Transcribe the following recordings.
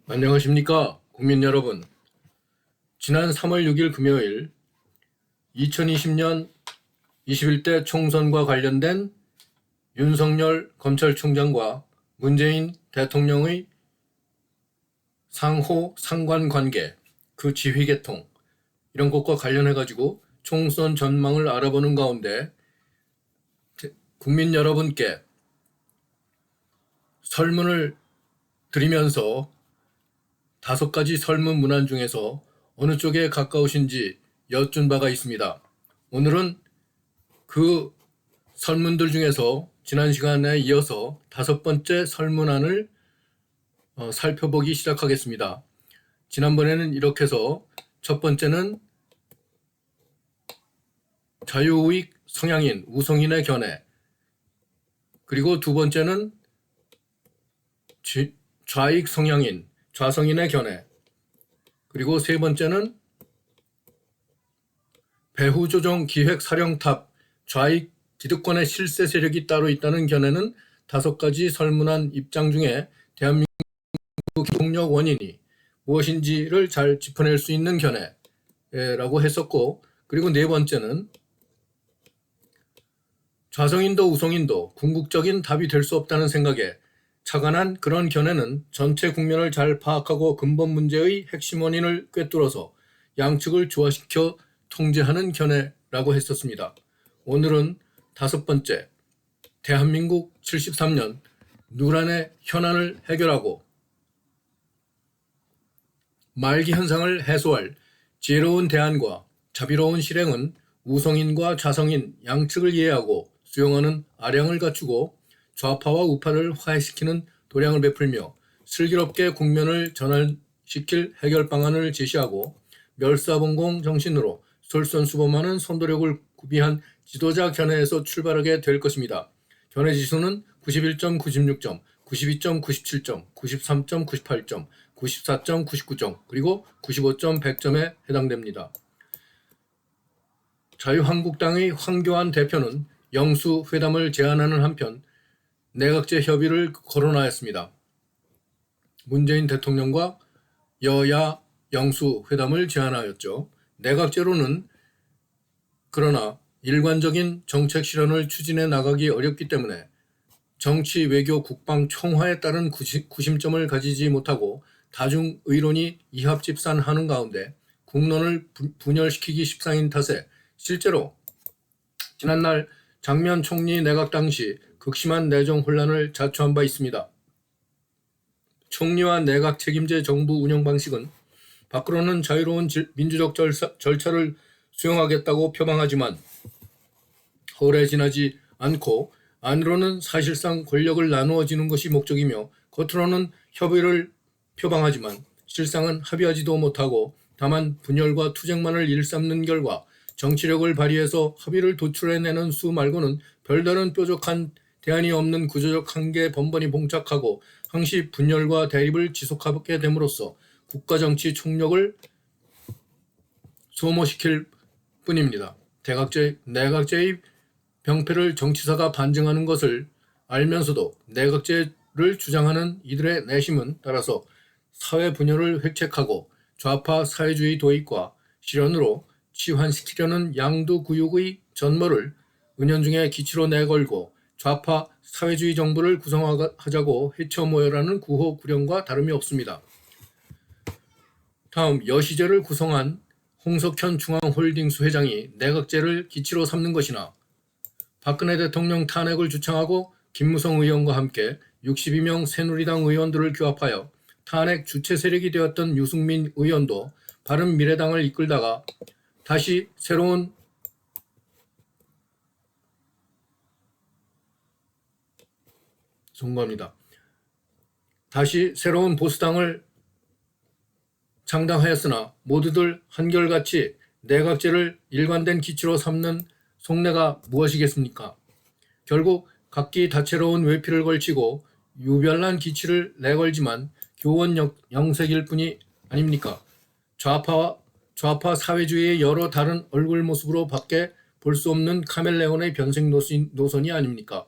안녕하십니까 국민 여러분. 지난 3월 6일 금요일 2020년 21대 총선과 관련된 윤석열 검찰총장과 문재인 대통령의 상호 상관관계, 그 지휘계통, 이런 것과 관련해 가지고 총선 전망을 알아보는 가운데 국민 여러분께 설문을 드리면서 5가지 설문 문안 중에서 어느 쪽에 가까우신지 여쭌 바가 있습니다. 오늘은 그 설문들 중에서 지난 시간에 이어서 5번째 설문안을 살펴보기 시작하겠습니다. 지난번에는 이렇게 해서 첫 번째는 자유우익 성향인 우성인의 견해, 그리고 두 번째는 좌익 성향인 좌성인의 견해, 그리고 세 번째는 배후조정 기획사령탑 좌익 기득권의 실세 세력이 따로 있다는 견해는 5가지 설문한 입장 중에 대한민국 기동력 원인이 무엇인지를 잘 짚어낼 수 있는 견해라고 했었고, 그리고 네 번째는 좌성인도 우성인도 궁극적인 답이 될 수 없다는 생각에 착안한 그런 견해는 전체 국면을 잘 파악하고 근본 문제의 핵심 원인을 꿰뚫어서 양측을 조화시켜 통제하는 견해라고 했었습니다. 오늘은 5번째, 대한민국 73년 누란의 현안을 해결하고 말기 현상을 해소할 지혜로운 대안과 자비로운 실행은 우성인과 좌성인 양측을 이해하고 수용하는 아량을 갖추고 좌파와 우파를 화해시키는 도량을 베풀며 슬기롭게 국면을 전환시킬 해결 방안을 제시하고 멸사봉공 정신으로 솔선수범하는 선도력을 구비한 지도자 견해에서 출발하게 될 것입니다. 견해 지수는 91.96점, 92.97점, 93.98점, 94.99점, 그리고 95.100점에 해당됩니다. 자유한국당의 황교안 대표는 영수회담을 제안하는 한편 내각제 협의를 거론하였습니다. 문재인 대통령과 여야 영수회담을 제안하였죠. 내각제로는 그러나 일관적인 정책 실현을 추진해 나가기 어렵기 때문에 정치, 외교, 국방, 총화에 따른 구심점을 가지지 못하고 다중 의론이 이합집산하는 가운데 국론을 분열시키기 십상인 탓에 실제로 지난날 장면 총리 내각 당시 극심한 내정 혼란을 자초한 바 있습니다. 총리와 내각 책임제 정부 운영 방식은 밖으로는 자유로운 민주적 절차를 수용하겠다고 표방하지만 허울에 지나지 않고 안으로는 사실상 권력을 나누어지는 것이 목적이며 겉으로는 협의를 표방하지만 실상은 합의하지도 못하고 다만 분열과 투쟁만을 일삼는 결과 정치력을 발휘해서 합의를 도출해내는 수 말고는 별다른 뾰족한 대안이 없는 구조적 한계에 번번이 봉착하고 항시 분열과 대립을 지속하게 됨으로써 국가정치 총력을 소모시킬 뿐입니다. 내각제의 병폐를 정치사가 반증하는 것을 알면서도 내각제를 주장하는 이들의 내심은 따라서 사회 분열을 획책하고 좌파 사회주의 도입과 실현으로 치환시키려는 양두구육의 전모를 은연중에 기치로 내걸고 좌파 사회주의 정부를 구성하자고 헤쳐 모여라는 구호 구령과 다름이 없습니다. 다음, 여시제를 구성한 홍석현 중앙홀딩스 회장이 내각제를 기치로 삼는 것이나 박근혜 대통령 탄핵을 주창하고 김무성 의원과 함께 62명 새누리당 의원들을 규합하여 탄핵 주체 세력이 되었던 유승민 의원도 바른미래당을 이끌다가 다시 새로운 보수당을 창당하였으나 모두들 한결같이 내각제를 일관된 기치로 삼는 속내가 무엇이겠습니까? 결국 각기 다채로운 외피를 걸치고 유별난 기치를 내걸지만 교원 영색일 뿐이 아닙니까? 좌파 사회주의의 여러 다른 얼굴 모습으로 밖에 볼 수 없는 카멜레온의 변색 노선이 아닙니까?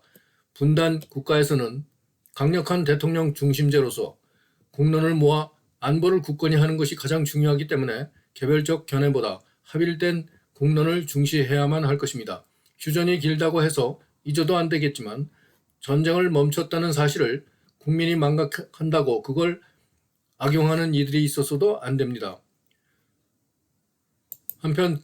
분단 국가에서는 강력한 대통령 중심제로서 국론을 모아 안보를 굳건히 하는 것이 가장 중요하기 때문에 개별적 견해보다 합일된 공론을 중시해야만 할 것입니다. 휴전이 길다고 해서 잊어도 안 되겠지만 전쟁을 멈췄다는 사실을 국민이 망각한다고 그걸 악용하는 이들이 있어서도 안 됩니다. 한편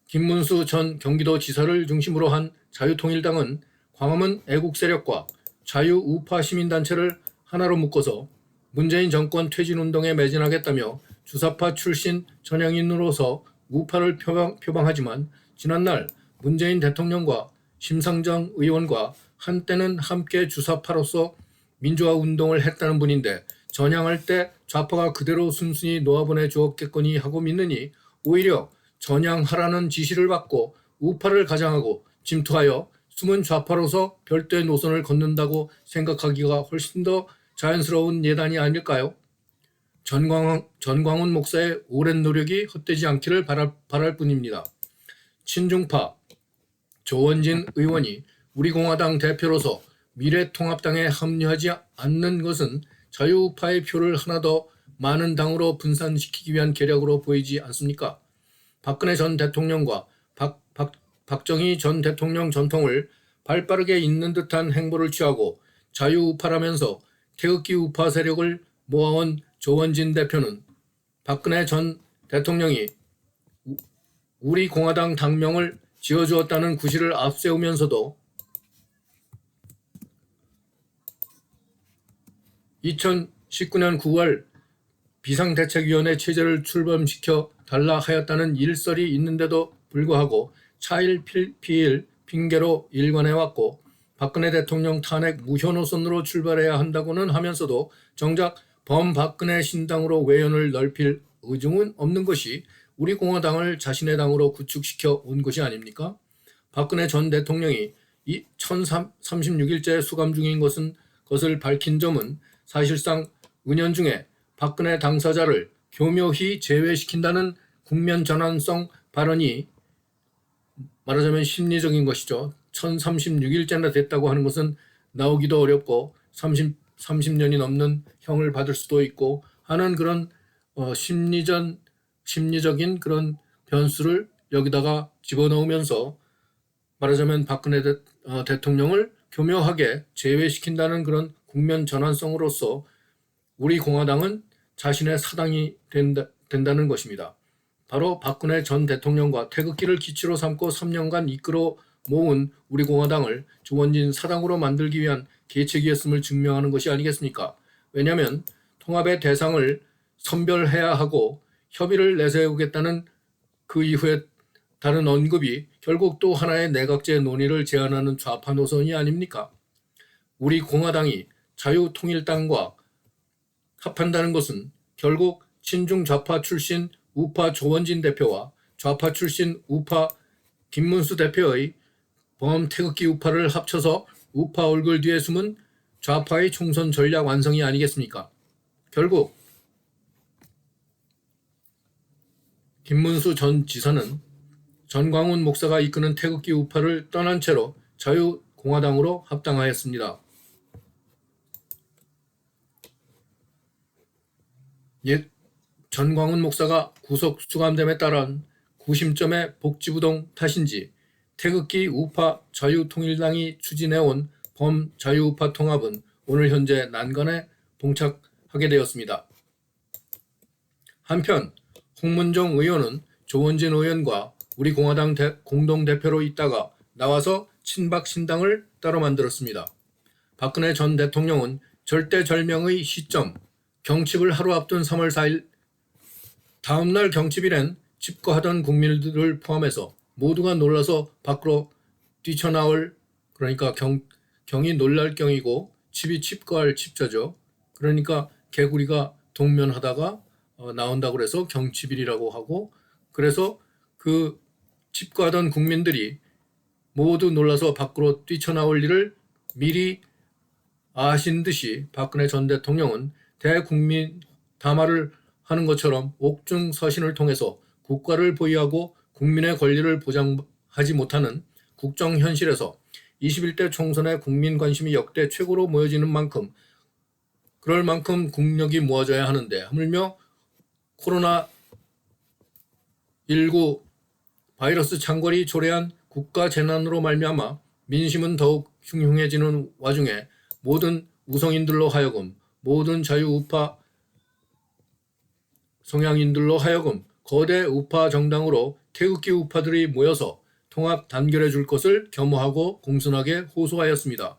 김문수 전 경기도지사를 중심으로 한 자유통일당은 광화문 애국세력과 자유우파 시민단체를 하나로 묶어서 문재인 정권 퇴진운동에 매진하겠다며 주사파 출신 전향인으로서 우파를 표방하지만 지난날 문재인 대통령과 심상정 의원과 한때는 함께 주사파로서 민주화운동을 했다는 분인데 전향할 때 좌파가 그대로 순순히 놓아보내 주었겠거니 하고 믿느니 오히려 전향하라는 지시를 받고 우파를 가장하고 침투하여 숨은 좌파로서 별도의 노선을 걷는다고 생각하기가 훨씬 더 자연스러운 예단이 아닐까요? 전광훈 목사의 오랜 노력이 헛되지 않기를 바랄 뿐입니다. 친중파 조원진 의원이 우리공화당 대표로서 미래통합당에 합류하지 않는 것은 자유우파의 표를 하나 더 많은 당으로 분산시키기 위한 계략으로 보이지 않습니까? 박근혜 전 대통령과 박정희 전 대통령 전통을 발빠르게 잇는 듯한 행보를 취하고 자유우파라면서 태극기 우파 세력을 모아온 조원진 대표는 박근혜 전 대통령이 우리 공화당 당명을 지어주었다는 구실을 앞세우면서도 2019년 9월 비상대책위원회 체제를 출범시켜 달라 하였다는 일설이 있는데도 불구하고 차일 피일 핑계로 일관해왔고 박근혜 대통령 탄핵 무효 노선으로 출발해야 한다고는 하면서도 정작 범박근혜 신당으로 외연을 넓힐 의중은 없는 것이 우리 공화당을 자신의 당으로 구축시켜 온 것이 아닙니까? 박근혜 전 대통령이 이 1036일째 수감 중인 것을 밝힌 점은 사실상 은연중에 박근혜 당사자를 교묘히 제외시킨다는 국면 전환성 발언이 말하자면 심리적인 것이죠. 1036일째나 됐다고 하는 것은 나오기도 어렵고 30년이 넘는 형을 받을 수도 있고 하는 그런 심리적인 그런 변수를 여기다가 집어넣으면서 말하자면 박근혜 대통령을 교묘하게 제외시킨다는 그런 국면 전환성으로서 우리 공화당은 자신의 사당이 된다는 것입니다. 바로 박근혜 전 대통령과 태극기를 기치로 삼고 3년간 이끌어 모은 우리 공화당을 조원진 사당으로 만들기 위한 계책이었음을 증명하는 것이 아니겠습니까? 왜냐하면 통합의 대상을 선별해야 하고 협의를 내세우겠다는 그 이후에 다른 언급이 결국 또 하나의 내각제 논의를 제안하는 좌파 노선이 아닙니까? 우리 공화당이 자유통일당과 합한다는 것은 결국 친중 좌파 출신 우파 조원진 대표와 좌파 출신 우파 김문수 대표의 범태극기 우파를 합쳐서 우파 얼굴 뒤에 숨은 좌파의 총선 전략 완성이 아니겠습니까? 결국 김문수 전 지사는 전광훈 목사가 이끄는 태극기 우파를 떠난 채로 자유공화당으로 합당하였습니다. 옛 전광훈 목사가 구속 수감됨에 따른 구심점의 복지부동 탓인지 태극기 우파 자유통일당이 추진해온 범자유우파 통합은 오늘 현재 난관에 봉착하게 되었습니다. 한편 홍문종 의원은 조원진 의원과 우리 공화당 공동대표로 있다가 나와서 친박 신당을 따로 만들었습니다. 박근혜 전 대통령은 절대절명의 시점, 경칩을 하루 앞둔 3월 4일 다음날 경칩일엔 집거하던 국민들을 포함해서 모두가 놀라서 밖으로 뛰쳐나올 그러니까 경이 놀랄 경이고 칩이 집거할 칩자죠. 그러니까 개구리가 동면하다가 나온다고 그래서 경칩일이라고 하고 그래서 그 집거하던 국민들이 모두 놀라서 밖으로 뛰쳐나올 일을 미리 아신 듯이 박근혜 전 대통령은 대국민 담화를 하는 것처럼 옥중서신을 통해서 국가를 보유하고 국민의 권리를 보장하지 못하는 국정 현실에서 21대 총선의 국민 관심이 역대 최고로 모여지는 만큼 그럴 만큼 국력이 모아져야 하는데 하물며 코로나19 바이러스 창궐이 초래한 국가 재난으로 말미암아 민심은 더욱 흉흉해지는 와중에 모든 우성인들로 하여금, 모든 자유우파 성향인들로 하여금 거대 우파 정당으로 태극기 우파들이 모여서 통합 단결해 줄 것을 겸허하고 공손하게 호소하였습니다.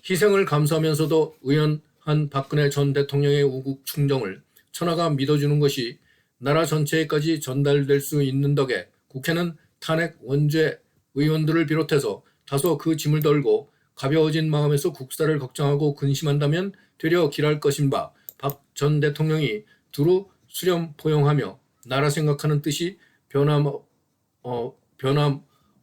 희생을 감수하면서도 의연한 박근혜 전 대통령의 우국 충정을 천하가 믿어주는 것이 나라 전체에까지 전달될 수 있는 덕에 국회는 탄핵 원죄 의원들을 비롯해서 다소 그 짐을 덜고 가벼워진 마음에서 국사를 걱정하고 근심한다면 되려 길할 것인 바 박 전 대통령이 두루 수렴 포용하며 나라 생각하는 뜻이 변함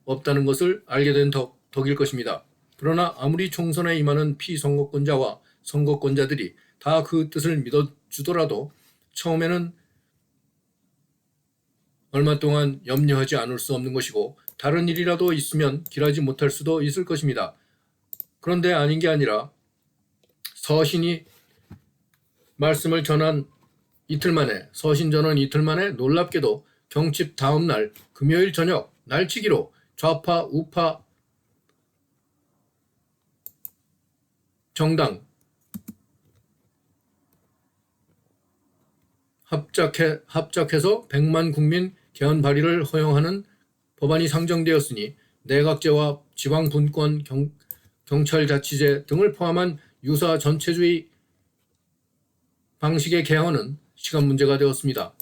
없다는 것을 알게 된 덕일 것입니다. 그러나 아무리 총선에 임하는 피선거권자와 선거권자들이 다 그 뜻을 믿어주더라도 처음에는 얼마 동안 염려하지 않을 수 없는 것이고 다른 일이라도 있으면 길하지 못할 수도 있을 것입니다. 그런데 아닌 게 아니라 서신이 말씀을 전한 서신 전원 이틀 만에 놀랍게도 경칩 다음 날 금요일 저녁 날치기로 좌파 우파 정당 합작해서 100만 국민 개헌 발의를 허용하는 법안이 상정되었으니 내각제와 지방분권 경찰자치제 등을 포함한 유사 전체주의 방식의 개헌은 시간 문제가 되었습니다.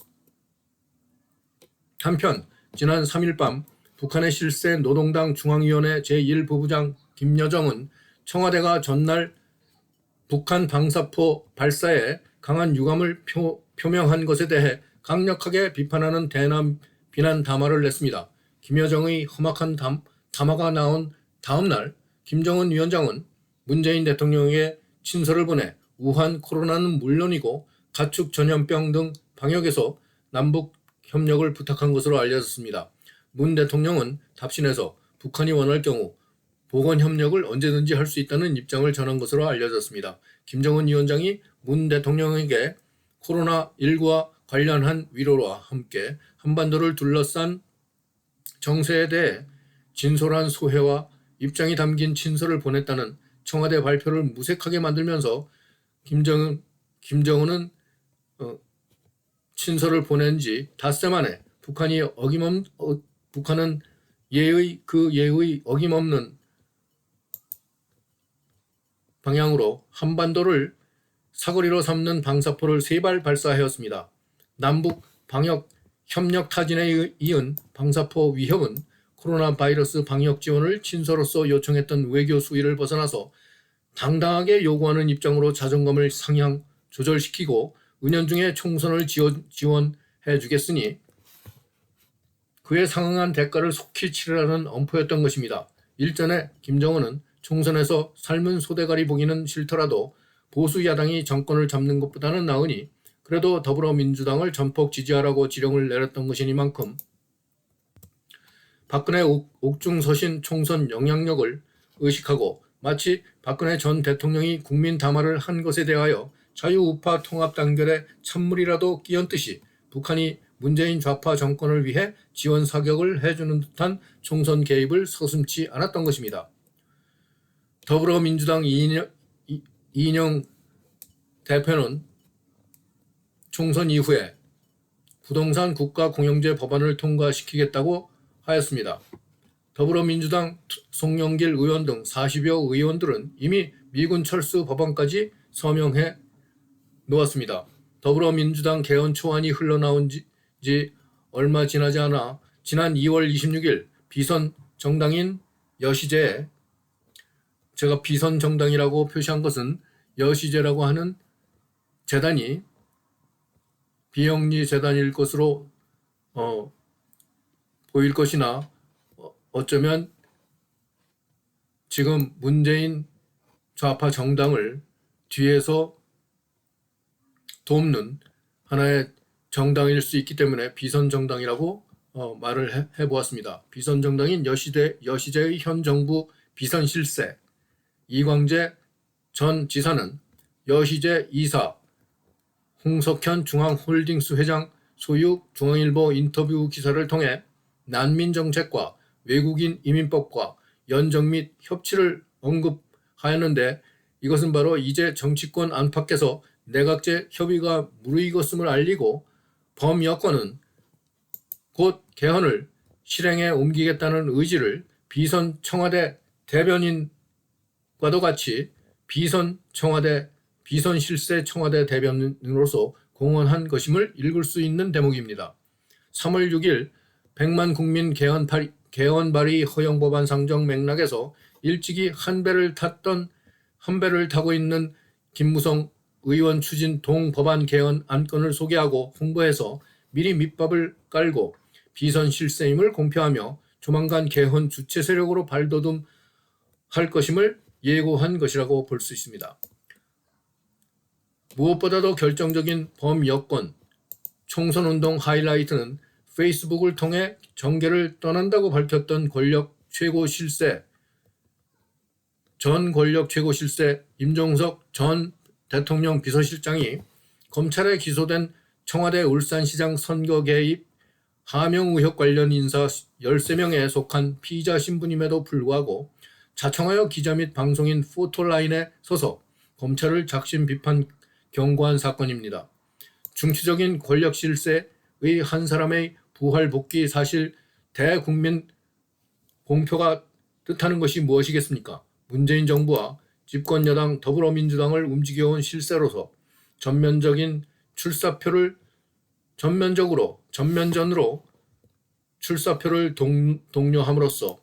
한편 지난 3일 밤 북한의 실세 노동당 중앙위원회 제1부부장 김여정은 청와대가 전날 북한 방사포 발사에 강한 유감을 표명한 것에 대해 강력하게 비판하는 비난 담화를 냈습니다. 김여정의 험악한 담화가 나온 다음 날 김정은 위원장은 문재인 대통령에게 친서를 보내 우한 코로나는 물론이고 가축 전염병 등 방역에서 남북 협력을 부탁한 것으로 알려졌습니다. 문 대통령은 답신에서 북한이 원할 경우 보건 협력을 언제든지 할 수 있다는 입장을 전한 것으로 알려졌습니다. 김정은 위원장이 문 대통령에게 코로나19와 관련한 위로와 함께 한반도를 둘러싼 정세에 대해 진솔한 소회와 입장이 담긴 친서를 보냈다는 청와대 발표를 무색하게 만들면서 김정은은 친서를 보낸 지 닷새 만에 북한은 예의 어김없는 방향으로 한반도를 사거리로 삼는 방사포를 3발 발사하였습니다. 남북 방역 협력 타진에 이은 방사포 위협은 코로나 바이러스 방역 지원을 친서로서 요청했던 외교 수위를 벗어나서 당당하게 요구하는 입장으로 자존감을 상향 조절시키고 은연중에 총선을 지원해 주겠으니 그에 상응한 대가를 속히 치르라는 엄포였던 것입니다. 일전에 김정은은 총선에서 삶은 소대가리 보기는 싫더라도 보수 야당이 정권을 잡는 것보다는 나으니 그래도 더불어민주당을 전폭 지지하라고 지령을 내렸던 것이니만큼 박근혜 옥중서신 총선 영향력을 의식하고 마치 박근혜 전 대통령이 국민 담화를 한 것에 대하여 자유우파 통합 단결에 찬물이라도 끼얹듯이 북한이 문재인 좌파 정권을 위해 지원 사격을 해주는 듯한 총선 개입을 서슴지 않았던 것입니다. 더불어민주당 이인영 대표는 총선 이후에 부동산 국가공영제 법안을 통과시키겠다고 하였습니다. 더불어민주당 송영길 의원 등 40여 의원들은 이미 미군 철수 법안까지 서명해 놓았습니다. 더불어민주당 개헌 초안이 흘러나온 지 얼마 지나지 않아 지난 2월 26일 비선 정당인 여시제에 제가 비선 정당이라고 표시한 것은 여시제라고 하는 재단이 비영리 재단일 것으로 보일 것이나 어쩌면 지금 문재인 좌파 정당을 뒤에서 돕는 하나의 정당일 수 있기 때문에 비선 정당이라고 말을 해보았습니다. 비선 정당인 여시제의 현 정부 비선 실세 이광재 전 지사는 여희재 이사, 홍석현 중앙홀딩스 회장 소유 중앙일보 인터뷰 기사를 통해 난민 정책과 외국인 이민법과 연정 및 협치를 언급하였는데 이것은 바로 이제 정치권 안팎에서 내각제 협의가 무르익었음을 알리고 범여권은 곧 개헌을 실행에 옮기겠다는 의지를 비선 청와대 대변인과도 같이 비선 실세 청와대 대변인으로서 공언한 것임을 읽을 수 있는 대목입니다. 3월 6일 100만 국민 개헌 발의 허용 법안 상정 맥락에서 일찍이 한 배를 타고 있는 김무성 의원 추진 동법안 개헌 안건을 소개하고 홍보해서 미리 밑밥을 깔고 비선 실세임을 공표하며 조만간 개헌 주체 세력으로 발돋움할 것임을 예고한 것이라고 볼 수 있습니다. 무엇보다도 결정적인 범여권 총선운동 하이라이트는 페이스북을 통해 정계를 떠난다고 밝혔던 전 권력 최고 실세 임종석 전 대통령 비서실장이 검찰에 기소된 청와대 울산시장 선거 개입 하명 의혹 관련 인사 13명에 속한 피의자 신분임에도 불구하고 자청하여 기자 및 방송인 포토라인에 서서 검찰을 작심 비판 경고한 사건입니다. 중추적인 권력 실세의 한 사람의 부활 복귀 사실 대국민 공표가 뜻하는 것이 무엇이겠습니까? 문재인 정부와 집권여당 더불어민주당을 움직여온 실세로서 전면전으로 출사표를 독려함으로써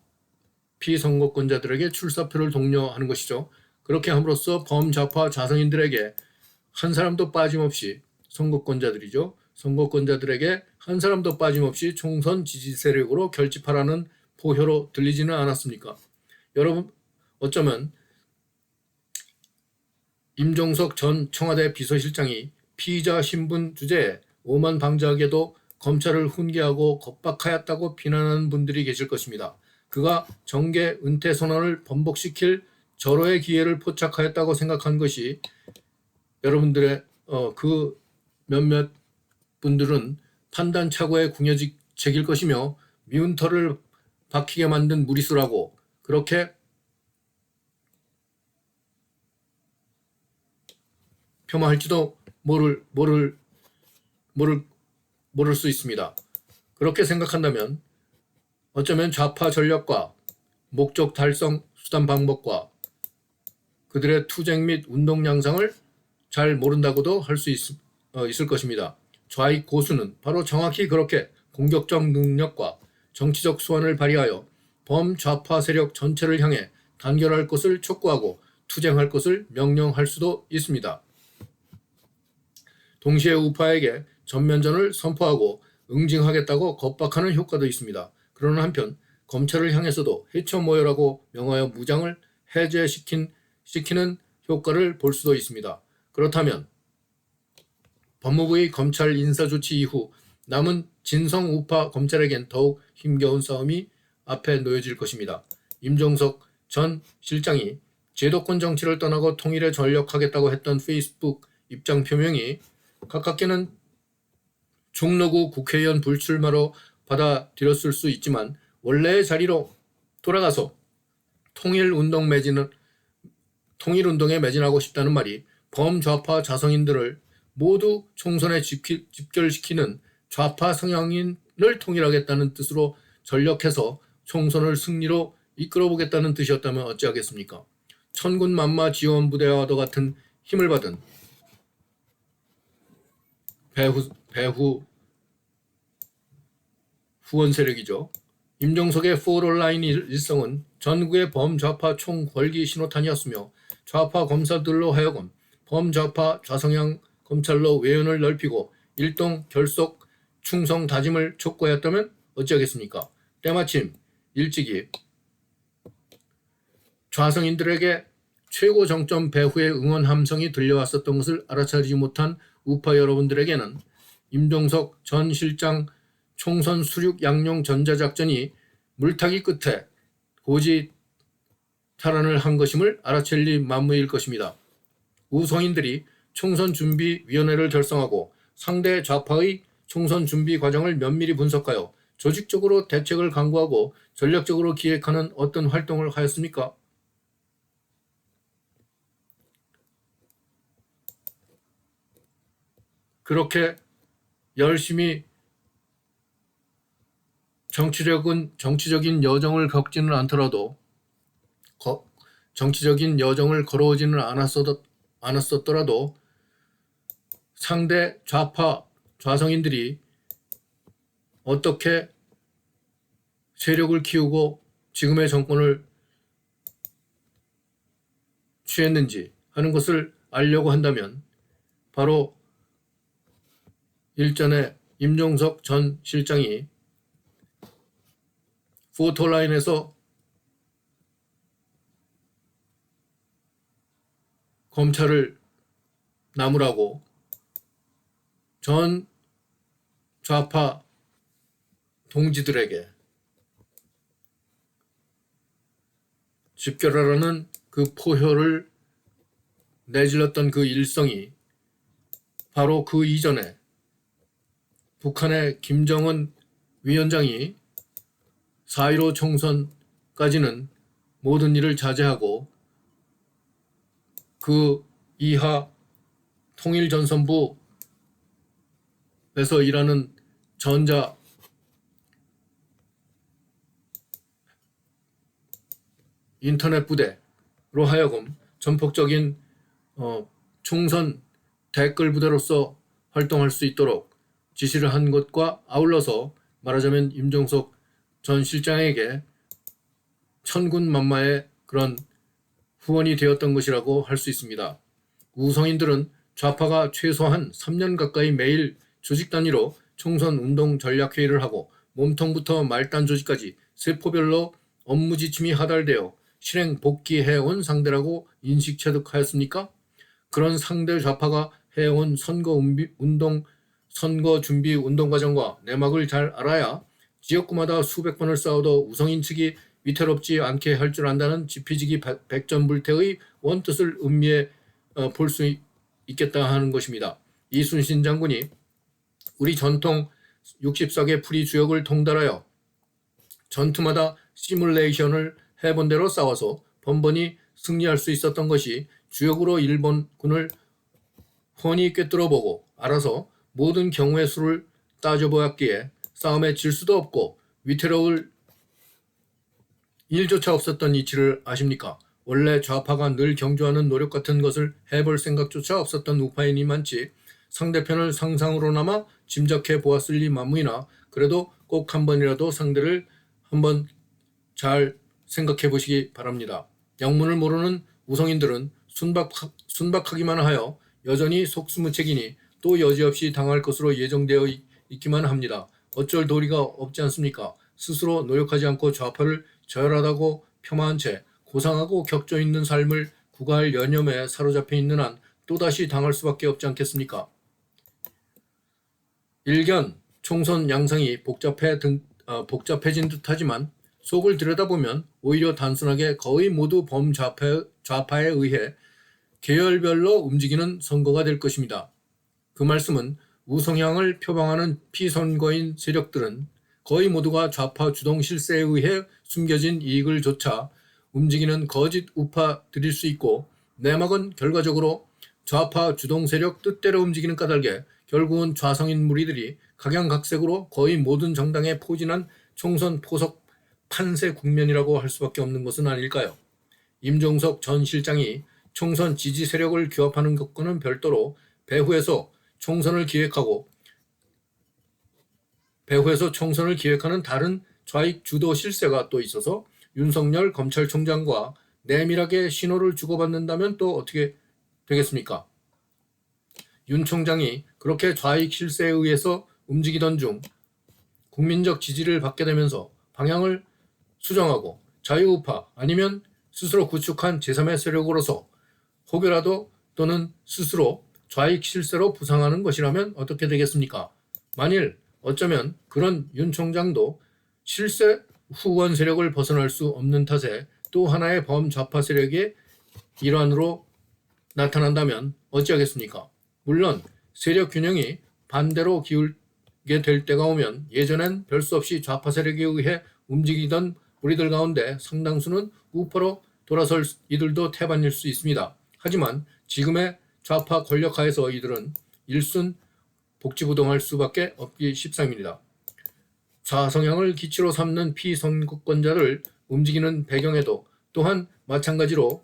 피선거권자들에게 출사표를 독려하는 것이죠. 그렇게 함으로써 범좌파 자성인들에게 한 사람도 빠짐없이 선거권자들이죠. 선거권자들에게 한 사람도 빠짐없이 총선 지지 세력으로 결집하라는 포효로 들리지는 않았습니까? 여러분, 어쩌면 임종석 전 청와대 비서실장이 피의자 신분 주제에 오만방자하게도 검찰을 훈계하고 겁박하였다고 비난하는 분들이 계실 것입니다. 그가 정계 은퇴 선언을 번복시킬 절호의 기회를 포착하였다고 생각한 것이 여러분들의 그 몇몇 분들은 판단 착오에 궁여지책일 것이며 미운 털을 박히게 만든 무리수라고 그렇게 폄하할지도 모를 수 있습니다. 그렇게 생각한다면 어쩌면 좌파 전략과 목적 달성 수단 방법과 그들의 투쟁 및 운동 양상을 잘 모른다고도 할 수 있을 것입니다. 좌익 고수는 바로 정확히 그렇게 공격적 능력과 정치적 수완을 발휘하여 범좌파 세력 전체를 향해 단결할 것을 촉구하고 투쟁할 것을 명령할 수도 있습니다. 동시에 우파에게 전면전을 선포하고 응징하겠다고 겁박하는 효과도 있습니다. 그러나 한편 검찰을 향해서도 해쳐 모여라고 명하여 무장을 해제시키는 효과를 볼 수도 있습니다. 그렇다면 법무부의 검찰 인사조치 이후 남은 진성 우파 검찰에겐 더욱 힘겨운 싸움이 앞에 놓여질 것입니다. 임종석 전 실장이 제도권 정치를 떠나고 통일에 전력하겠다고 했던 페이스북 입장 표명이 가깝게는 종로구 국회의원 불출마로 받아들였을 수 있지만 원래의 자리로 돌아가서 통일운동에 매진하고 싶다는 말이 범좌파 자성인들을 모두 총선에 집결시키는 좌파 성향인을 통일하겠다는 뜻으로 전력해서 총선을 승리로 이끌어보겠다는 뜻이었다면 어찌하겠습니까? 천군만마 지원부대와도 같은 힘을 받은 배후 후원 세력이죠. 임종석의 포롤라인 일성은 전국의 범좌파 총궐기 신호탄이었으며 좌파 검사들로 하여금 범좌파 좌성향 검찰로 외연을 넓히고 일동 결속 충성 다짐을 촉구하였다면 어찌하겠습니까? 때마침 일찍이 좌성인들에게 최고 정점 배후의 응원 함성이 들려왔었던 것을 알아차리지 못한 우파 여러분들에게는 임종석 전 실장 총선 수륙 양용 전자작전이 물타기 끝에 고지 탈환을 한 것임을 알아챌 리 만무일 것입니다. 우성인들이 총선준비위원회를 결성하고 상대 좌파의 총선 준비 과정을 면밀히 분석하여 조직적으로 대책을 강구하고 전략적으로 기획하는 어떤 활동을 하였습니까? 그렇게 열심히 정치적인 여정을 겪지는 않더라도 정치적인 여정을 걸어오지는 않았었더라도 상대 좌파 좌성인들이 어떻게 세력을 키우고 지금의 정권을 취했는지 하는 것을 알려고 한다면 바로 일전에 임종석 전 실장이 포토라인에서 검찰을 나무라고 전 좌파 동지들에게 집결하라는 그 포효를 내질렀던 그 일성이 바로 그 이전에 북한의 김정은 위원장이 4.15 총선까지는 모든 일을 자제하고 그 이하 통일전선부에서 일하는 전자 인터넷 부대로 하여금 전폭적인 총선 댓글 부대로서 활동할 수 있도록 지시를 한 것과 아울러서 말하자면 임종석 전 실장에게 천군만마의 그런 후원이 되었던 것이라고 할 수 있습니다. 우성인들은 좌파가 최소한 3년 가까이 매일 조직 단위로 총선 운동 전략 회의를 하고 몸통부터 말단 조직까지 세포별로 업무 지침이 하달되어 실행 복귀해온 상대라고 인식 체득하였습니까? 그런 상대 좌파가 해온 선거 준비 운동 과정과 내막을 잘 알아야 지역구마다 수백 번을 싸워도 우성인 측이 위태롭지 않게 할 줄 안다는 지피지기 백전불태의 원뜻을 음미해 볼 수 있겠다 하는 것입니다. 이순신 장군이 우리 전통 64개 풀이 주역을 통달하여 전투마다 시뮬레이션을 해본 대로 싸워서 번번이 승리할 수 있었던 것이 주역으로 일본군을 훤히 꿰뚫어보고 알아서 모든 경우의 수를 따져보았기에 싸움에 질 수도 없고 위태로울 일조차 없었던 이치를 아십니까? 원래 좌파가 늘 경주하는 노력 같은 것을 해볼 생각조차 없었던 우파인이 많지 상대편을 상상으로나마 짐작해 보았을 리 만무이나 그래도 꼭 한 번이라도 상대를 한번 잘 생각해 보시기 바랍니다. 영문을 모르는 우성인들은 순박하기만 하여 여전히 속수무책이니 또 여지없이 당할 것으로 예정되어 있기만 합니다. 어쩔 도리가 없지 않습니까? 스스로 노력하지 않고 좌파를 저열하다고 폄하한 채 고상하고 격조 있는 삶을 구가할 여념에 사로잡혀 있는 한 또다시 당할 수밖에 없지 않겠습니까? 일견 총선 양상이 복잡해진 듯하지만 속을 들여다보면 오히려 단순하게 거의 모두 범좌파에 의해 계열별로 움직이는 선거가 될 것입니다. 그 말씀은 우성향을 표방하는 피선거인 세력들은 거의 모두가 좌파 주동 실세에 의해 숨겨진 이익을 조차 움직이는 거짓 우파들일 수 있고 내막은 결과적으로 좌파 주동 세력 뜻대로 움직이는 까닭에 결국은 좌성인 무리들이 각양각색으로 거의 모든 정당에 포진한 총선 포석 판세 국면이라고 할 수밖에 없는 것은 아닐까요? 임종석 전 실장이 총선 지지 세력을 규합하는 것과는 별도로 배후에서 총선을 기획하는 다른 좌익 주도 실세가 또 있어서 윤석열 검찰총장과 내밀하게 신호를 주고받는다면 또 어떻게 되겠습니까? 윤 총장이 그렇게 좌익 실세에 의해서 움직이던 중 국민적 지지를 받게 되면서 방향을 수정하고 자유우파 아니면 스스로 구축한 제3의 세력으로서 혹여라도 또는 스스로 좌익 실세로 부상하는 것이라면 어떻게 되겠습니까? 만일 어쩌면 그런 윤 총장도 실세 후원 세력을 벗어날 수 없는 탓에 또 하나의 범좌파 세력의 일환으로 나타난다면 어찌하겠습니까? 물론 세력 균형이 반대로 기울게 될 때가 오면 예전엔 별 수 없이 좌파 세력에 의해 움직이던 우리들 가운데 상당수는 우파로 돌아설 이들도 태반일 수 있습니다. 하지만 지금의 좌파 권력하에서 이들은 일순 복지부동할 수밖에 없기 십상입니다. 좌성향을 기치로 삼는 피선거권자를 움직이는 배경에도 또한 마찬가지로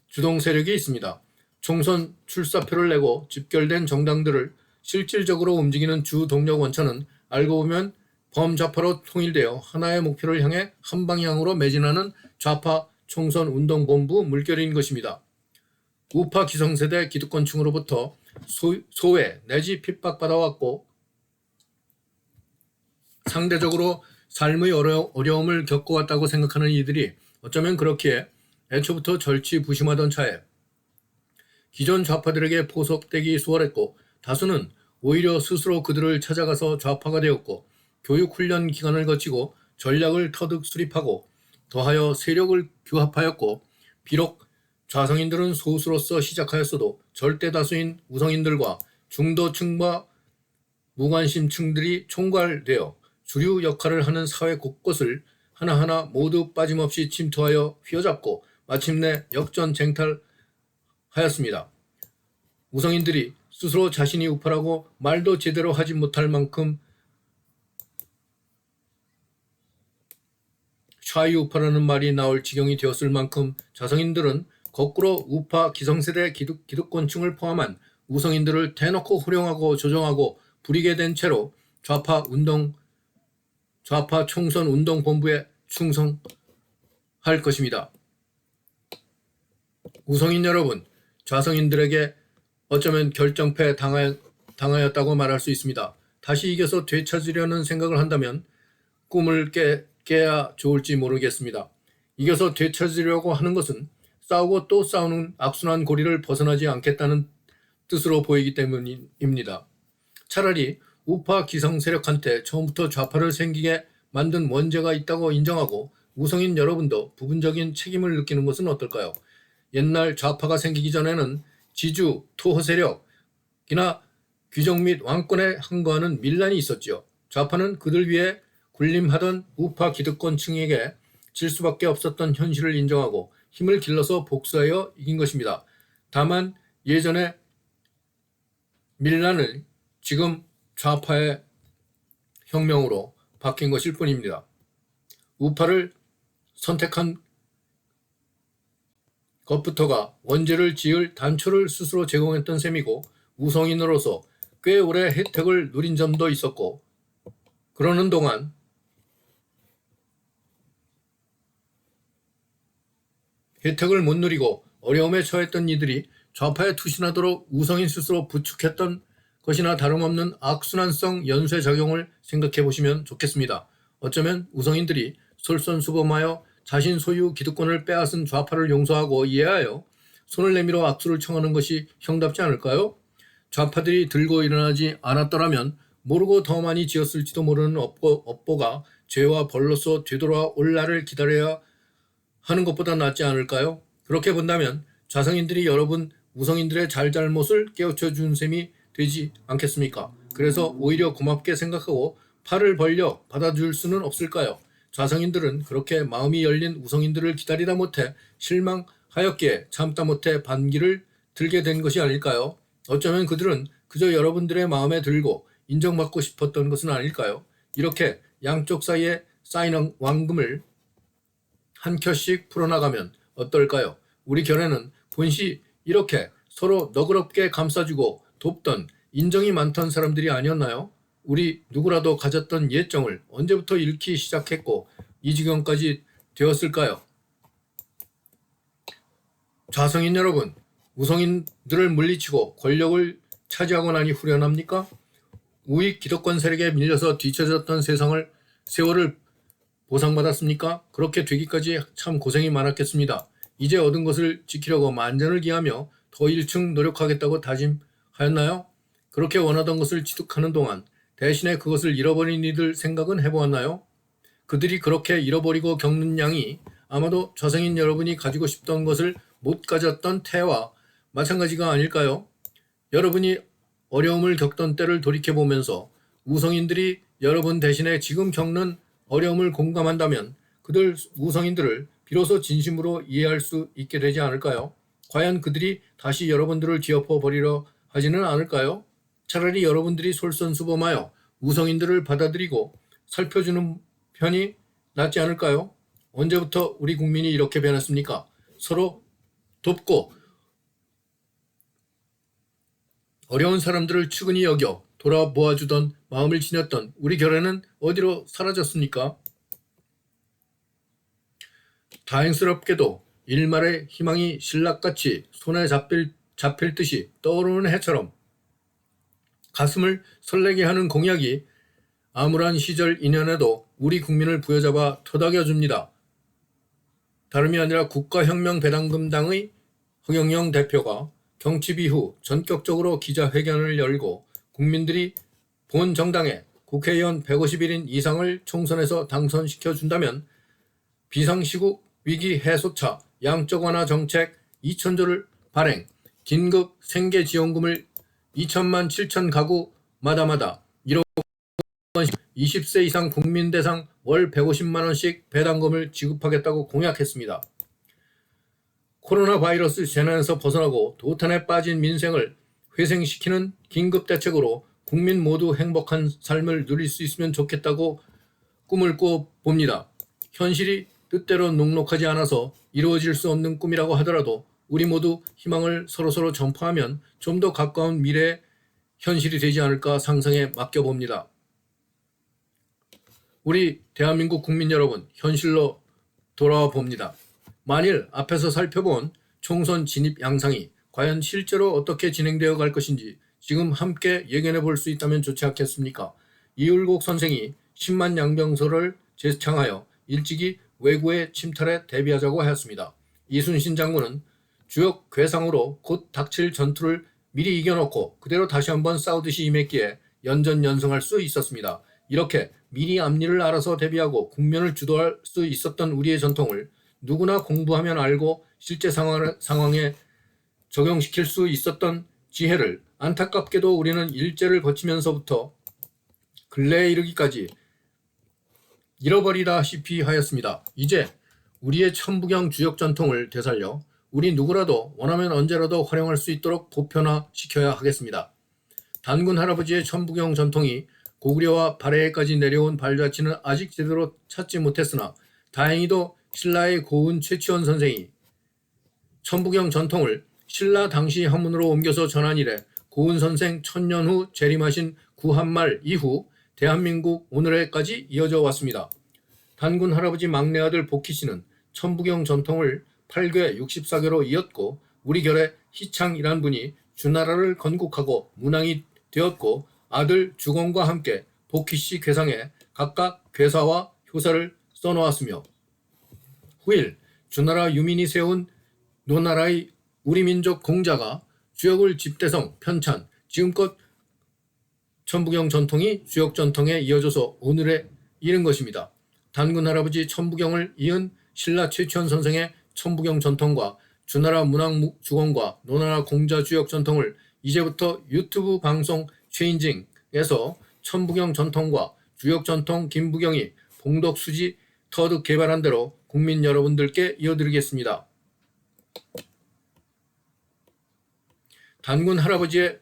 주동 세력이 있습니다. 총선 출사표를 내고 집결된 정당들을 실질적으로 움직이는 주 동력 원천은 알고 보면 범좌파로 통일되어 하나의 목표를 향해 한 방향으로 매진하는 좌파 총선운동본부 물결인 것입니다. 우파 기성세대 기득권층으로부터 소외 내지 핍박받아왔고 상대적으로 삶의 어려움을 겪어왔다고 생각하는 이들이 어쩌면 그렇기에 애초부터 절치부심하던 차에 기존 좌파들에게 포섭되기 수월했고 다수는 오히려 스스로 그들을 찾아가서 좌파가 되었고 교육훈련 기간을 거치고 전략을 터득 수립하고 더하여 세력을 규합하였고 비록 좌성인들은 소수로서 시작하였어도 절대 다수인 우성인들과 중도층과 무관심층들이 총괄되어 주류 역할을 하는 사회 곳곳을 하나하나 모두 빠짐없이 침투하여 휘어잡고 마침내 역전쟁탈하였습니다. 우성인들이 스스로 자신이 우파라고 말도 제대로 하지 못할 만큼 샤이우파라는 말이 나올 지경이 되었을 만큼 좌성인들은 거꾸로 우파 기성세대 기득권층을 포함한 우성인들을 대놓고 호령하고 조종하고 부리게 된 채로 좌파 총선 운동본부에 충성할 것입니다. 우성인 여러분, 좌성인들에게 어쩌면 결정패 당하였다고 말할 수 있습니다. 다시 이겨서 되찾으려는 생각을 한다면 꿈을 깨야 좋을지 모르겠습니다. 이겨서 되찾으려고 하는 것은 싸우고 또 싸우는 악순환 고리를 벗어나지 않겠다는 뜻으로 보이기 때문입니다. 차라리 우파 기성 세력한테 처음부터 좌파를 생기게 만든 원죄가 있다고 인정하고 우성인 여러분도 부분적인 책임을 느끼는 것은 어떨까요? 옛날 좌파가 생기기 전에는 지주, 투호 세력이나 귀족 및 왕권에 항거하는 밀란이 있었지요. 좌파는 그들 위해 군림하던 우파 기득권층에게 질 수밖에 없었던 현실을 인정하고 힘을 길러서 복수하여 이긴 것입니다. 다만 예전의 밀란을 지금 좌파의 혁명으로 바뀐 것일 뿐입니다. 우파를 선택한 것부터가 원죄를 지을 단초를 스스로 제공했던 셈이고 우성인으로서 꽤 오래 혜택을 누린 점도 있었고 그러는 동안 혜택을 못 누리고 어려움에 처했던 이들이 좌파에 투신하도록 우성인 스스로 부축했던 것이나 다름없는 악순환성 연쇄작용을 생각해 보시면 좋겠습니다. 어쩌면 우성인들이 솔선수범하여 자신 소유 기득권을 빼앗은 좌파를 용서하고 이해하여 손을 내밀어 악수를 청하는 것이 형답지 않을까요? 좌파들이 들고 일어나지 않았더라면 모르고 더 많이 지었을지도 모르는 업보가 죄와 벌로서 되돌아올 날을 기다려야 하는 것보다 낫지 않을까요? 그렇게 본다면 좌성인들이 여러분 우성인들의 잘잘못을 깨우쳐 준 셈이 되지 않겠습니까? 그래서 오히려 고맙게 생각하고 팔을 벌려 받아줄 수는 없을까요? 좌성인들은 그렇게 마음이 열린 우성인들을 기다리다 못해 실망하였기에 참다 못해 반기를 들게 된 것이 아닐까요? 어쩌면 그들은 그저 여러분들의 마음에 들고 인정받고 싶었던 것은 아닐까요? 이렇게 양쪽 사이에 쌓인 왕금을 한 켜씩 풀어나가면 어떨까요? 우리 결에는 본시 이렇게 서로 너그럽게 감싸주고 돕던 인정이 많던 사람들이 아니었나요? 우리 누구라도 가졌던 예정을 언제부터 잃기 시작했고 이 지경까지 되었을까요? 좌성인 여러분, 우성인들을 물리치고 권력을 차지하고 나니 후련합니까? 우익 기득권 세력에 밀려서 뒤처졌던 세월을 보상받았습니까? 그렇게 되기까지 참 고생이 많았겠습니다. 이제 얻은 것을 지키려고 만전을 기하며 더 일층 노력하겠다고 다짐하였나요? 그렇게 원하던 것을 취득하는 동안 대신에 그것을 잃어버린 이들 생각은 해보았나요? 그들이 그렇게 잃어버리고 겪는 양이 아마도 좌생인 여러분이 가지고 싶던 것을 못 가졌던 태와 마찬가지가 아닐까요? 여러분이 어려움을 겪던 때를 돌이켜보면서 우성인들이 여러분 대신에 지금 겪는 어려움을 공감한다면 그들 우성인들을 비로소 진심으로 이해할 수 있게 되지 않을까요? 과연 그들이 다시 여러분들을 뒤엎어 버리려 하지는 않을까요? 차라리 여러분들이 솔선수범하여 우성인들을 받아들이고 살펴주는 편이 낫지 않을까요? 언제부터 우리 국민이 이렇게 변했습니까? 서로 돕고 어려운 사람들을 측은히 여겨 돌아보아주던 마음을 지녔던 우리 결례는 어디로 사라졌습니까? 다행스럽게도 일말의 희망이 신락같이 손에 잡힐 듯이 떠오르는 해처럼 가슴을 설레게 하는 공약이 암울한 시절 인연에도 우리 국민을 부여잡아 토닥여줍니다. 다름이 아니라 국가혁명배당금당의 허경영 대표가 경칩 이후 전격적으로 기자회견을 열고 국민들이 본 정당에 국회의원 151인 이상을 총선에서 당선시켜준다면 비상시국 위기 해소차 양적 완화 정책 2,000조를 발행, 긴급 생계지원금을 2천만 7천 가구마다마다 1억 원씩 20세 이상 국민 대상 월 150만 원씩 배당금을 지급하겠다고 공약했습니다. 코로나 바이러스 재난에서 벗어나고 도탄에 빠진 민생을 회생시키는 긴급 대책으로 국민 모두 행복한 삶을 누릴 수 있으면 좋겠다고 꿈을 꿔 봅니다. 현실이 뜻대로 녹록하지 않아서 이루어질 수 없는 꿈이라고 하더라도 우리 모두 희망을 서로서로 전파하면 좀 더 가까운 미래의 현실이 되지 않을까 상상에 맡겨봅니다. 우리 대한민국 국민 여러분, 현실로 돌아와 봅니다. 만일 앞에서 살펴본 총선 진입 양상이 과연 실제로 어떻게 진행되어 갈 것인지 지금 함께 예견해 볼 수 있다면 좋지 않겠습니까? 이율곡 선생이 10만 양병설을 제창하여 일찍이 외구의 침탈에 대비하자고 하였습니다. 이순신 장군은 주역 괴상으로 곧 닥칠 전투를 미리 이겨놓고 그대로 다시 한번 싸우듯이 임했기에 연전연승할 수 있었습니다. 이렇게 미리 앞일을 알아서 대비하고 국면을 주도할 수 있었던 우리의 전통을 누구나 공부하면 알고 실제 상황에 적용시킬 수 있었던 지혜를 안타깝게도 우리는 일제를 거치면서부터 근래에 이르기까지 잃어버리다시피 하였습니다. 이제 우리의 천부경 주역 전통을 되살려 우리 누구라도 원하면 언제라도 활용할 수 있도록 보편화시켜야 하겠습니다. 단군 할아버지의 천부경 전통이 고구려와 발해에까지 내려온 발자취는 아직 제대로 찾지 못했으나 다행히도 신라의 고은 최치원 선생이 천부경 전통을 신라 당시 한문으로 옮겨서 전한 이래 고은 선생 천년 후 재림하신 구한말 이후 대한민국 오늘에까지 이어져 왔습니다. 단군 할아버지 막내 아들 복희 씨는 천부경 전통을 8궤 64궤로 이었고 우리 결의 희창이란 분이 주나라를 건국하고 문왕이 되었고 아들 주공과 함께 복희 씨 궤상에 각각 궤사와 효사를 써놓았으며 후일 주나라 유민이 세운 노나라의 우리 민족 공자가 주역을 집대성, 편찬, 지금껏 천부경 전통이 주역 전통에 이어져서 오늘에 이른 것입니다. 단군 할아버지 천부경을 이은 신라 최치원 선생의 천부경 전통과 주나라 문왕 주공과 노나라 공자 주역 전통을 이제부터 유튜브 방송 체인징에서 천부경 전통과 주역 전통 김부경이 봉독 수지 터득 개발한 대로 국민 여러분들께 이어드리겠습니다. 단군 할아버지의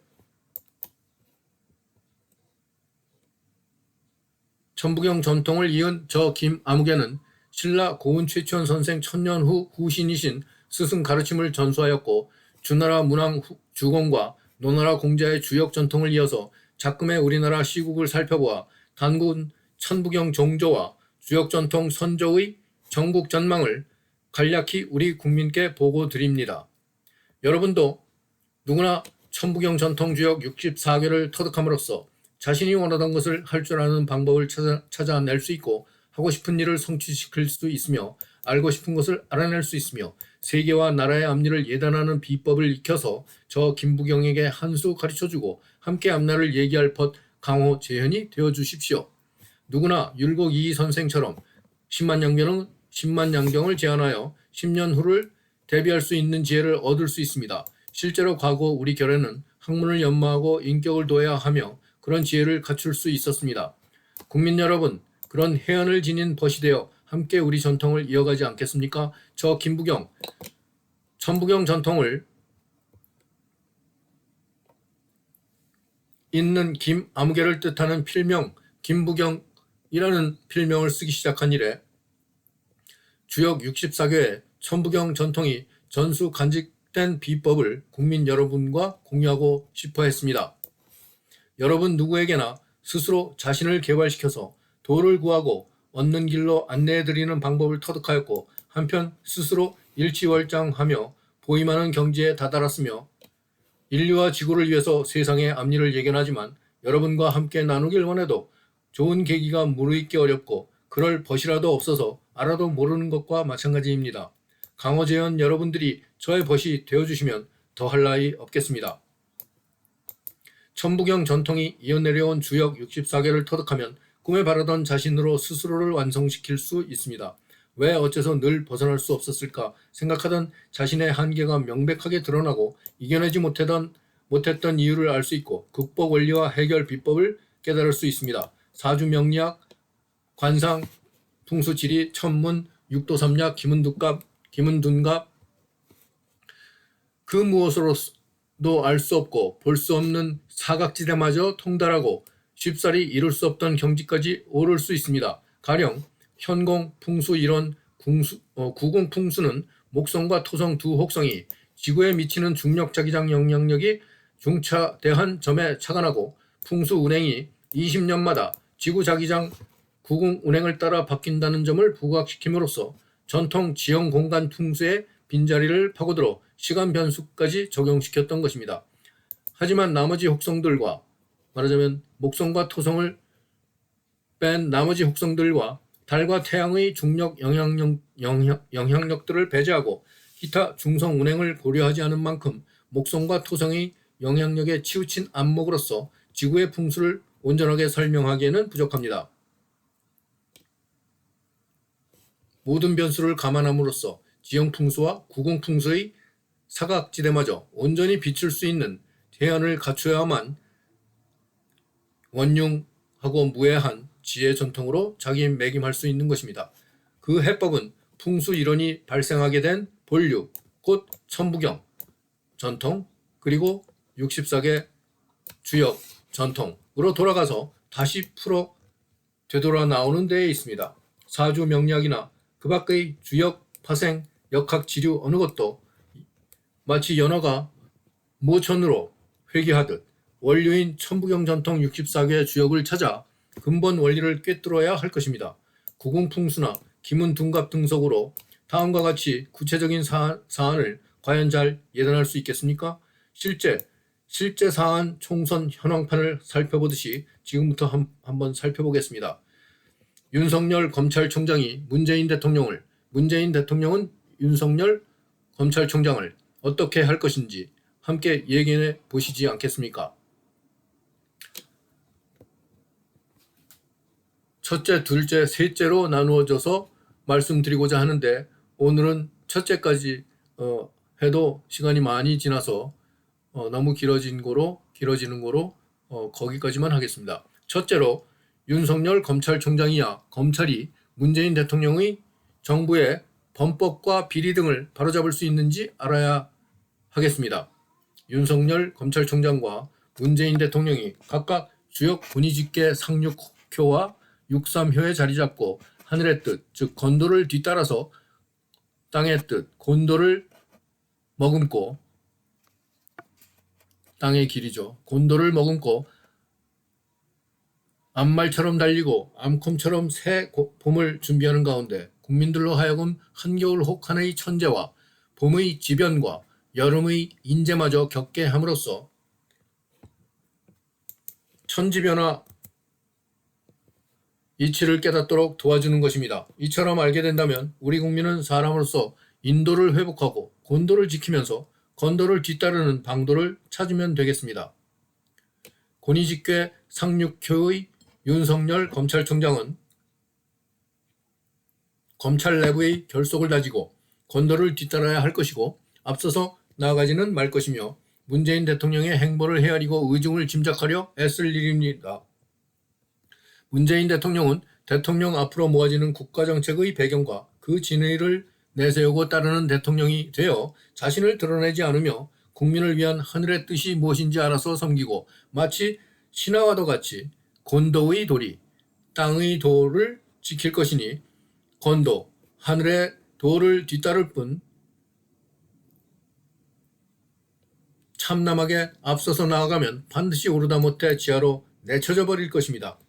천부경 전통을 이은 저 김아무개는 신라 고은 최치원 선생 천년 후 후신이신 스승 가르침을 전수하였고 주나라 문왕 주공과 노나라 공자의 주역 전통을 이어서 작금의 우리나라 시국을 살펴보아 단군 천부경 종조와 주역 전통 선조의 전국 전망을 간략히 우리 국민께 보고 드립니다. 여러분도 누구나 천부경 전통 주역 64개를 터득함으로써 자신이 원하던 것을 할 줄 아는 방법을 찾아낼 수 있고 하고 싶은 일을 성취시킬 수 있으며 알고 싶은 것을 알아낼 수 있으며 세계와 나라의 앞일을 예단하는 비법을 익혀서 저 김부경에게 한 수 가르쳐주고 함께 앞날을 얘기할 법 강호 재현이 되어주십시오. 누구나 율곡 이희 선생처럼 10만 양변은 10만 양경을 제한하여 10년 후를 대비할 수 있는 지혜를 얻을 수 있습니다. 실제로 과거 우리 결에는 학문을 연마하고 인격을 둬야 하며 그런 지혜를 갖출 수 있었습니다. 국민 여러분, 그런 해안을 지닌 벗이 되어 함께 우리 전통을 이어가지 않겠습니까? 저 김부경, 천부경 전통을 잇는 김아무개를 뜻하는 필명 김부경이라는 필명을 쓰기 시작한 이래 주역 64교의 천부경 전통이 전수 간직된 비법을 국민 여러분과 공유하고 싶어 했습니다. 여러분 누구에게나 스스로 자신을 개발시켜서 도를 구하고 얻는 길로 안내해드리는 방법을 터득하였고 한편 스스로 일취월장하며 보임하는 경지에 다다랐으며 인류와 지구를 위해서 세상의 앞일을 예견하지만 여러분과 함께 나누길 원해도 좋은 계기가 무르익기 어렵고 그럴 벗이라도 없어서 알아도 모르는 것과 마찬가지입니다. 강호재원 여러분들이 저의 벗이 되어주시면 더할 나위 없겠습니다. 천부경 전통이 이어내려온 주역 64개를 터득하면 꿈에 바라던 자신으로 스스로를 완성시킬 수 있습니다. 왜 어째서 늘 벗어날 수 없었을까 생각하던 자신의 한계가 명백하게 드러나고 이겨내지 못했던 이유를 알 수 있고 극복 원리와 해결 비법을 깨달을 수 있습니다. 사주명리학, 관상, 풍수지리, 천문, 육도삼약, 기문둔갑 그 무엇으로도 알 수 없고 볼 수 없는 사각지대마저 통달하고 쉽사리 이룰 수 없던 경지까지 오를 수 있습니다. 가령 현공, 풍수 이론, 구공 풍수는 목성과 토성 두 혹성이 지구에 미치는 중력 자기장 영향력이 중차대한 점에 착안하고 풍수 운행이 20년마다 지구 자기장 구공 운행을 따라 바뀐다는 점을 부각시킴으로써 전통 지형 공간 풍수의 빈자리를 파고들어 시간 변수까지 적용시켰던 것입니다. 하지만 나머지 혹성들과 말하자면 목성과 토성을 뺀 나머지 혹성들과 달과 태양의 중력 영향력들을 배제하고 기타 중성 운행을 고려하지 않은 만큼 목성과 토성의 영향력에 치우친 안목으로서 지구의 풍수를 온전하게 설명하기에는 부족합니다. 모든 변수를 감안함으로써 지형 풍수와 구공 풍수의 사각지대마저 온전히 비출 수 있는 대안을 갖춰야만 원융하고 무해한 지혜 전통으로 자기매김할 수 있는 것입니다. 그 해법은 풍수 이론이 발생하게 된 본류, 곧 천부경 전통 그리고 64개 주역 전통으로 돌아가서 다시 풀어 되돌아 나오는 데에 있습니다. 사주 명리학이나 그 밖의 주역, 파생, 역학, 지류 어느 것도 마치 연어가 모천으로 회귀하듯 원류인 천부경 전통 64개의 주역을 찾아 근본 원리를 꿰뚫어야 할 것입니다. 구공풍수나 기문둔갑 등속으로 다음과 같이 구체적인 사안을 과연 잘 예단할 수 있겠습니까? 실제 사안 총선 현황판을 살펴보듯이 지금부터 한번 살펴보겠습니다. 윤석열 검찰총장이 문재인 대통령은 윤석열 검찰총장을 어떻게 할 것인지 함께 예견해 보시지 않겠습니까? 첫째, 둘째, 셋째로 나누어져서 말씀드리고자 하는데 오늘은 첫째까지 해도 시간이 많이 지나서 너무 길어지는 거로 거기까지만 하겠습니다. 첫째로 윤석열 검찰총장이야 검찰이 문재인 대통령의 정부의 범법과 비리 등을 바로잡을 수 있는지 알아야 하겠습니다. 윤석열 검찰총장과 문재인 대통령이 각각 주역 군의직계 상륙효와 63효에 자리잡고 하늘의 뜻, 즉 건도를 뒤따라서 땅의 뜻, 곤도를 머금고 땅의 길이죠. 곤도를 머금고 암말처럼 달리고 암콤처럼 새 봄을 준비하는 가운데 국민들로 하여금 한겨울 혹한의 천재와 봄의 지변과 여름의 인재마저 겪게 함으로써 천지변화 이치를 깨닫도록 도와주는 것입니다. 이처럼 알게 된다면 우리 국민은 사람으로서 인도를 회복하고 곤도를 지키면서 건도를 뒤따르는 방도를 찾으면 되겠습니다. 권위직계 상륙효의 윤석열 검찰총장은 검찰 내부의 결속을 다지고 건도를 뒤따라야 할 것이고 앞서서 나아가지는 말 것이며 문재인 대통령의 행보를 헤아리고 의중을 짐작하려 애쓸 일입니다. 문재인 대통령은 대통령 앞으로 모아지는 국가정책의 배경과 그 진의를 내세우고 따르는 대통령이 되어 자신을 드러내지 않으며 국민을 위한 하늘의 뜻이 무엇인지 알아서 섬기고 마치 신하와도 같이 곤도의 도리, 땅의 도를 지킬 것이니 건도, 하늘의 도를 뒤따를 뿐 참남하게 앞서서 나아가면 반드시 오르다 못해 지하로 내쳐져 버릴 것입니다.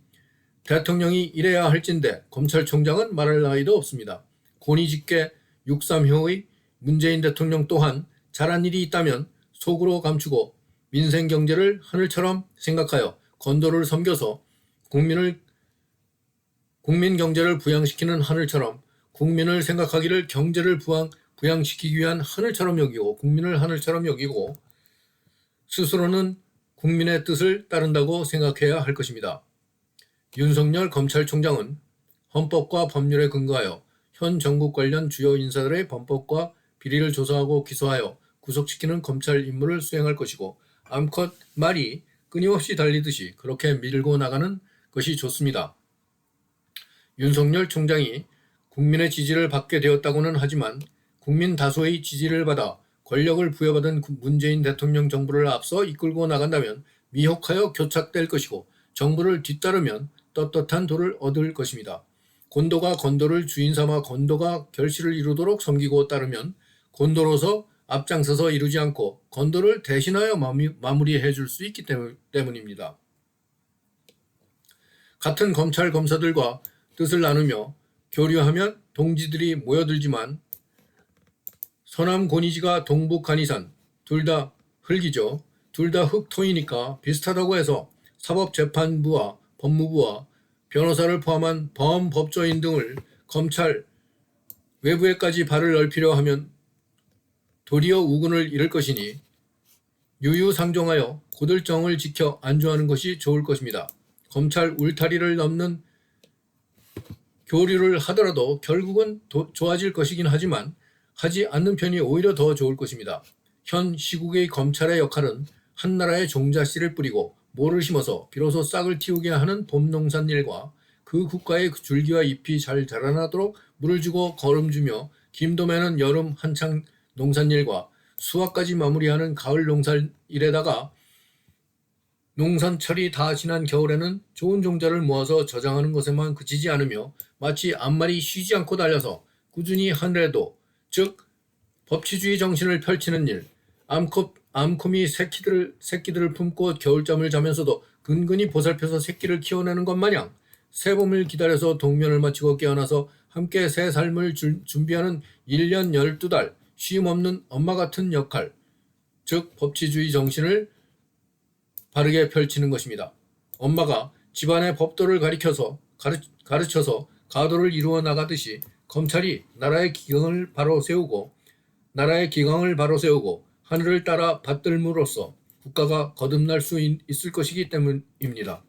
대통령이 이래야 할진데 검찰총장은 말할 나위도 없습니다. 고니직계 6.3효의 문재인 대통령 또한 잘한 일이 있다면 속으로 감추고 민생 경제를 하늘처럼 생각하여 건도를 섬겨서 국민 경제를 부양시키는 하늘처럼 국민을 생각하기를 경제를 부양시키기 위한 하늘처럼 여기고 국민을 하늘처럼 여기고 스스로는 국민의 뜻을 따른다고 생각해야 할 것입니다. 윤석열 검찰총장은 헌법과 법률에 근거하여 현 정부 관련 주요 인사들의 범법과 비리를 조사하고 기소하여 구속시키는 검찰 임무를 수행할 것이고 암컷 말이 끊임없이 달리듯이 그렇게 밀고 나가는 것이 좋습니다. 윤석열 총장이 국민의 지지를 받게 되었다고는 하지만 국민 다수의 지지를 받아 권력을 부여받은 문재인 대통령 정부를 앞서 이끌고 나간다면 미혹하여 교착될 것이고 정부를 뒤따르면 떳떳한 도를 얻을 것입니다. 곤도가 건도를 주인 삼아 건도가 결실을 이루도록 섬기고 따르면 곤도로서 앞장서서 이루지 않고 건도를 대신하여 마무리해 줄 수 있기 때문입니다. 같은 검찰 검사들과 뜻을 나누며 교류하면 동지들이 모여들지만 서남 고니지가 동북 간이산 둘 다 흙이죠. 둘 다 흙토이니까 비슷하다고 해서 사법재판부와 법무부와 변호사를 포함한 범법조인 등을 검찰 외부에까지 발을 넓히려 하면 도리어 우군을 잃을 것이니 유유상종하여 고들정을 지켜 안주하는 것이 좋을 것입니다. 검찰 울타리를 넘는 교류를 하더라도 결국은 좋아질 것이긴 하지만 하지 않는 편이 오히려 더 좋을 것입니다. 현 시국의 검찰의 역할은 한나라의 종자씨를 뿌리고 모를 심어서 비로소 싹을 틔우게 하는 봄농산일과 그 국가의 줄기와 잎이 잘 자라나도록 물을 주고 거름주며 김도 매는 여름 한창 농산일과 수확까지 마무리하는 가을 농산일에다가 농산철이 다 지난 겨울에는 좋은 종자를 모아서 저장하는 것에만 그치지 않으며 마치 앞말이 쉬지 않고 달려서 꾸준히 하늘에도 즉 법치주의 정신을 펼치는 일, 암콤이 새끼들을 품고 겨울잠을 자면서도 근근히 보살펴서 새끼를 키워내는 것 마냥 새봄을 기다려서 동면을 마치고 깨어나서 함께 새 삶을 준비하는 1년 12달 쉼없는 엄마 같은 역할, 즉 법치주의 정신을 바르게 펼치는 것입니다. 엄마가 집안의 법도를 가르쳐서 가도를 이루어 나가듯이 검찰이 나라의 기강을 바로 세우고 하늘을 따라 받들므로써 국가가 거듭날 수 있을 것이기 때문입니다.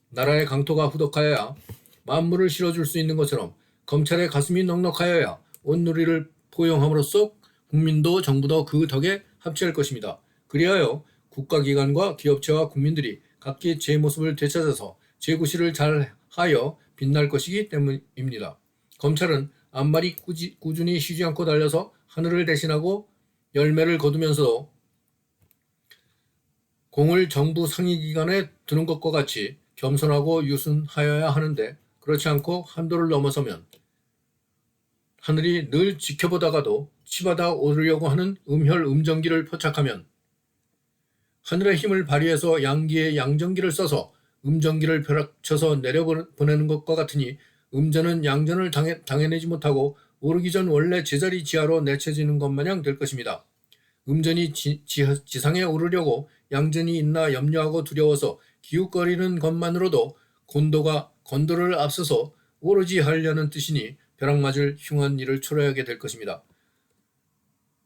나라의 강토가 후덕하여야 만물을 실어줄 수 있는 것처럼 검찰의 가슴이 넉넉하여야 온누리를 포용함으로써 국민도 정부도 그 덕에 합치할 것입니다. 그리하여 국가기관과 기업체와 국민들이 각기 제 모습을 되찾아서 제구실을 잘하여 빛날 것이기 때문입니다. 검찰은 앞말이 꾸준히 쉬지 않고 달려서 하늘을 대신하고 열매를 거두면서도 공을 정부 상위기관에 두는 것과 같이 겸손하고 유순하여야 하는데 그렇지 않고 한도를 넘어서면 하늘이 늘 지켜보다가도 치받아 오르려고 하는 음전기를 포착하면 하늘의 힘을 발휘해서 양기에 양전기를 써서 음전기를 벼락쳐서 내려보내는 것과 같으니 음전은 양전을 당해내지 못하고 오르기 전 원래 제자리 지하로 내쳐지는 것 마냥 될 것입니다. 음전이 지상에 오르려고 양전이 있나 염려하고 두려워서 기웃거리는 것만으로도 건도를 앞서서 오르지 하려는 뜻이니 벼락 맞을 흉한 일을 초래하게 될 것입니다.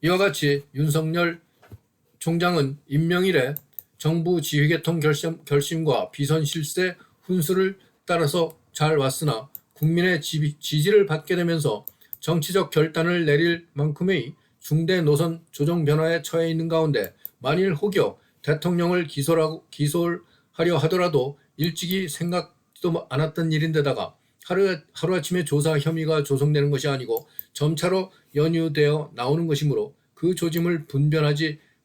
이와 같이 윤석열 총장은 임명일에 정부 지휘계통 결심과 비선 실세 훈수를 따라서 잘 왔으나 국민의 지지를 받게 되면서 정치적 결단을 내릴 만큼의 중대 노선 조정 변화에 처해 있는 가운데 만일 혹여 대통령을 기소하려 하더라도 일찍이 생각지도 않았던 일인데다가 하루아침에 조사 혐의가 조성되는 것이 아니고 점차로 연유되어 나오는 것이므로 그 조짐을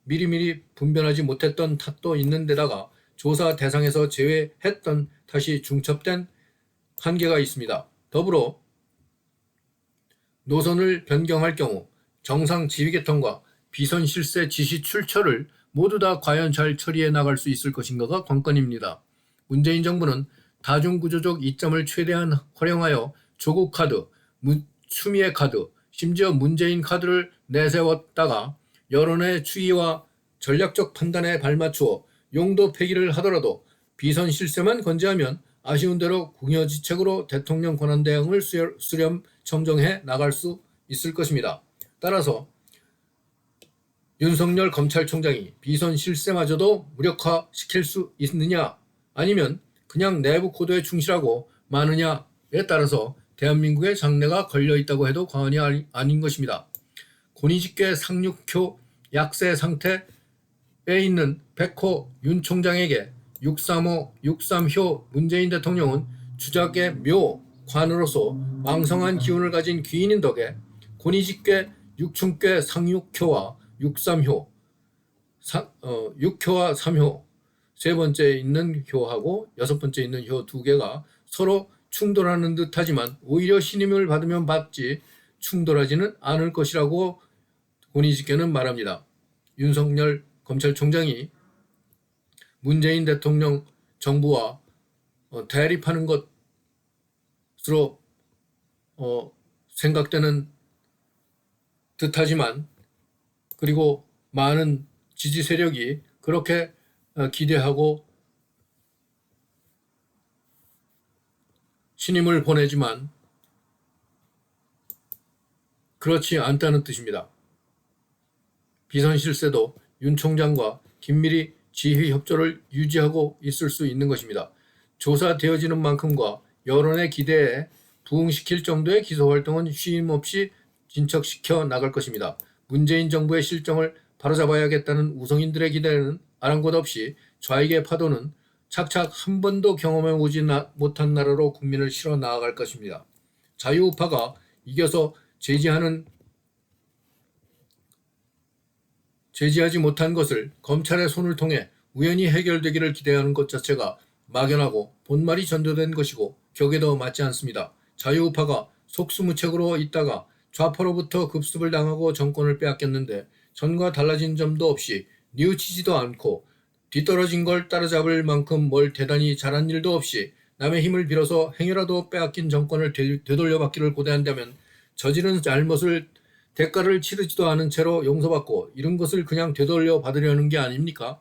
미리미리 분변하지 못했던 탓도 있는 데다가 조사 대상에서 제외했던 탓이 중첩된 한계가 있습니다. 더불어 노선을 변경할 경우 정상 지휘계통과 비선 실세 지시 출처를 모두 다 과연 잘 처리해 나갈 수 있을 것인가가 관건입니다. 문재인 정부는 다중구조적 이점을 최대한 활용하여 조국 카드, 추미애 카드, 심지어 문재인 카드를 내세웠다가 여론의 추이와 전략적 판단에 발맞추어 용도 폐기를 하더라도 비선 실세만 건재하면 아쉬운 대로 궁여지책으로 대통령 권한대행을 수렴 청정해 나갈 수 있을 것입니다. 따라서 윤석열 검찰총장이 비선 실세마저도 무력화시킬 수 있느냐 아니면 그냥 내부 코드에 충실하고 마느냐에 따라서 대한민국의 장래가 걸려있다고 해도 과언이 아닌 것입니다. 고니직계 상륙효 약세 상태에 있는 백호 윤 총장에게 635, 63효 문재인 대통령은 주작의 묘 관으로서 왕성한 기운을 가진 귀인인 덕에 고니직계 6충계 상륙효와 63효, 6효와 3효, 세 번째 있는 효하고 여섯 번째 있는 효 두 개가 서로 충돌하는 듯 하지만 오히려 신임을 받으면 받지 충돌하지는 않을 것이라고 고니직계는 말합니다. 윤석열 검찰총장이 문재인 대통령 정부와 대립하는 것으로 생각되는 듯하지만 그리고 많은 지지 세력이 그렇게 기대하고 신임을 보내지만 그렇지 않다는 뜻입니다. 비선 실세도 윤 총장과 긴밀히 지휘 협조를 유지하고 있을 수 있는 것입니다. 조사되어지는 만큼과 여론의 기대에 부응시킬 정도의 기소활동은 쉼없이 진척시켜 나갈 것입니다. 문재인 정부의 실정을 바로잡아야겠다는 우성인들의 기대는 아랑곳 없이 좌익의 파도는 착착 한 번도 경험해 보지 못한 나라로 국민을 실어 나아갈 것입니다. 자유우파가 이겨서 제지하지 못한 것을 검찰의 손을 통해 우연히 해결되기를 기대하는 것 자체가 막연하고 본말이 전도된 것이고 격에도 맞지 않습니다. 자유우파가 속수무책으로 있다가 좌파로부터 급습을 당하고 정권을 빼앗겼는데 전과 달라진 점도 없이 뉘우치지도 않고 뒤떨어진 걸 따라잡을 만큼 뭘 대단히 잘한 일도 없이 남의 힘을 빌어서 행여라도 빼앗긴 정권을 되돌려받기를 고대한다면 저지른 잘못을 대가를 치르지도 않은 채로 용서받고 이런 것을 그냥 되돌려 받으려는 게 아닙니까?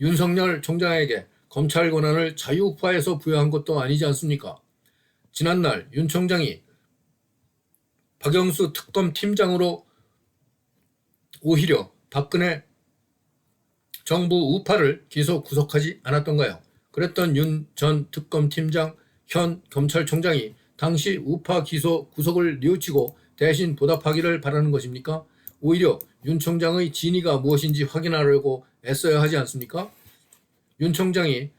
윤석열 총장에게 검찰 권한을 자유우파에서 부여한 것도 아니지 않습니까? 지난날 윤 총장이 박영수 특검팀장으로 오히려 박근혜 정부 우파를 구속하지 않았던가요? 그랬던 윤 전 특검팀장 현 검찰총장이 당시 우파 구속을 뉘우치고 대신 보답하기를 바라는 것입니까? 오히려 윤 총장의 진위가 무엇인지 확인하려고 애써야 하지 않습니까? 윤 총장이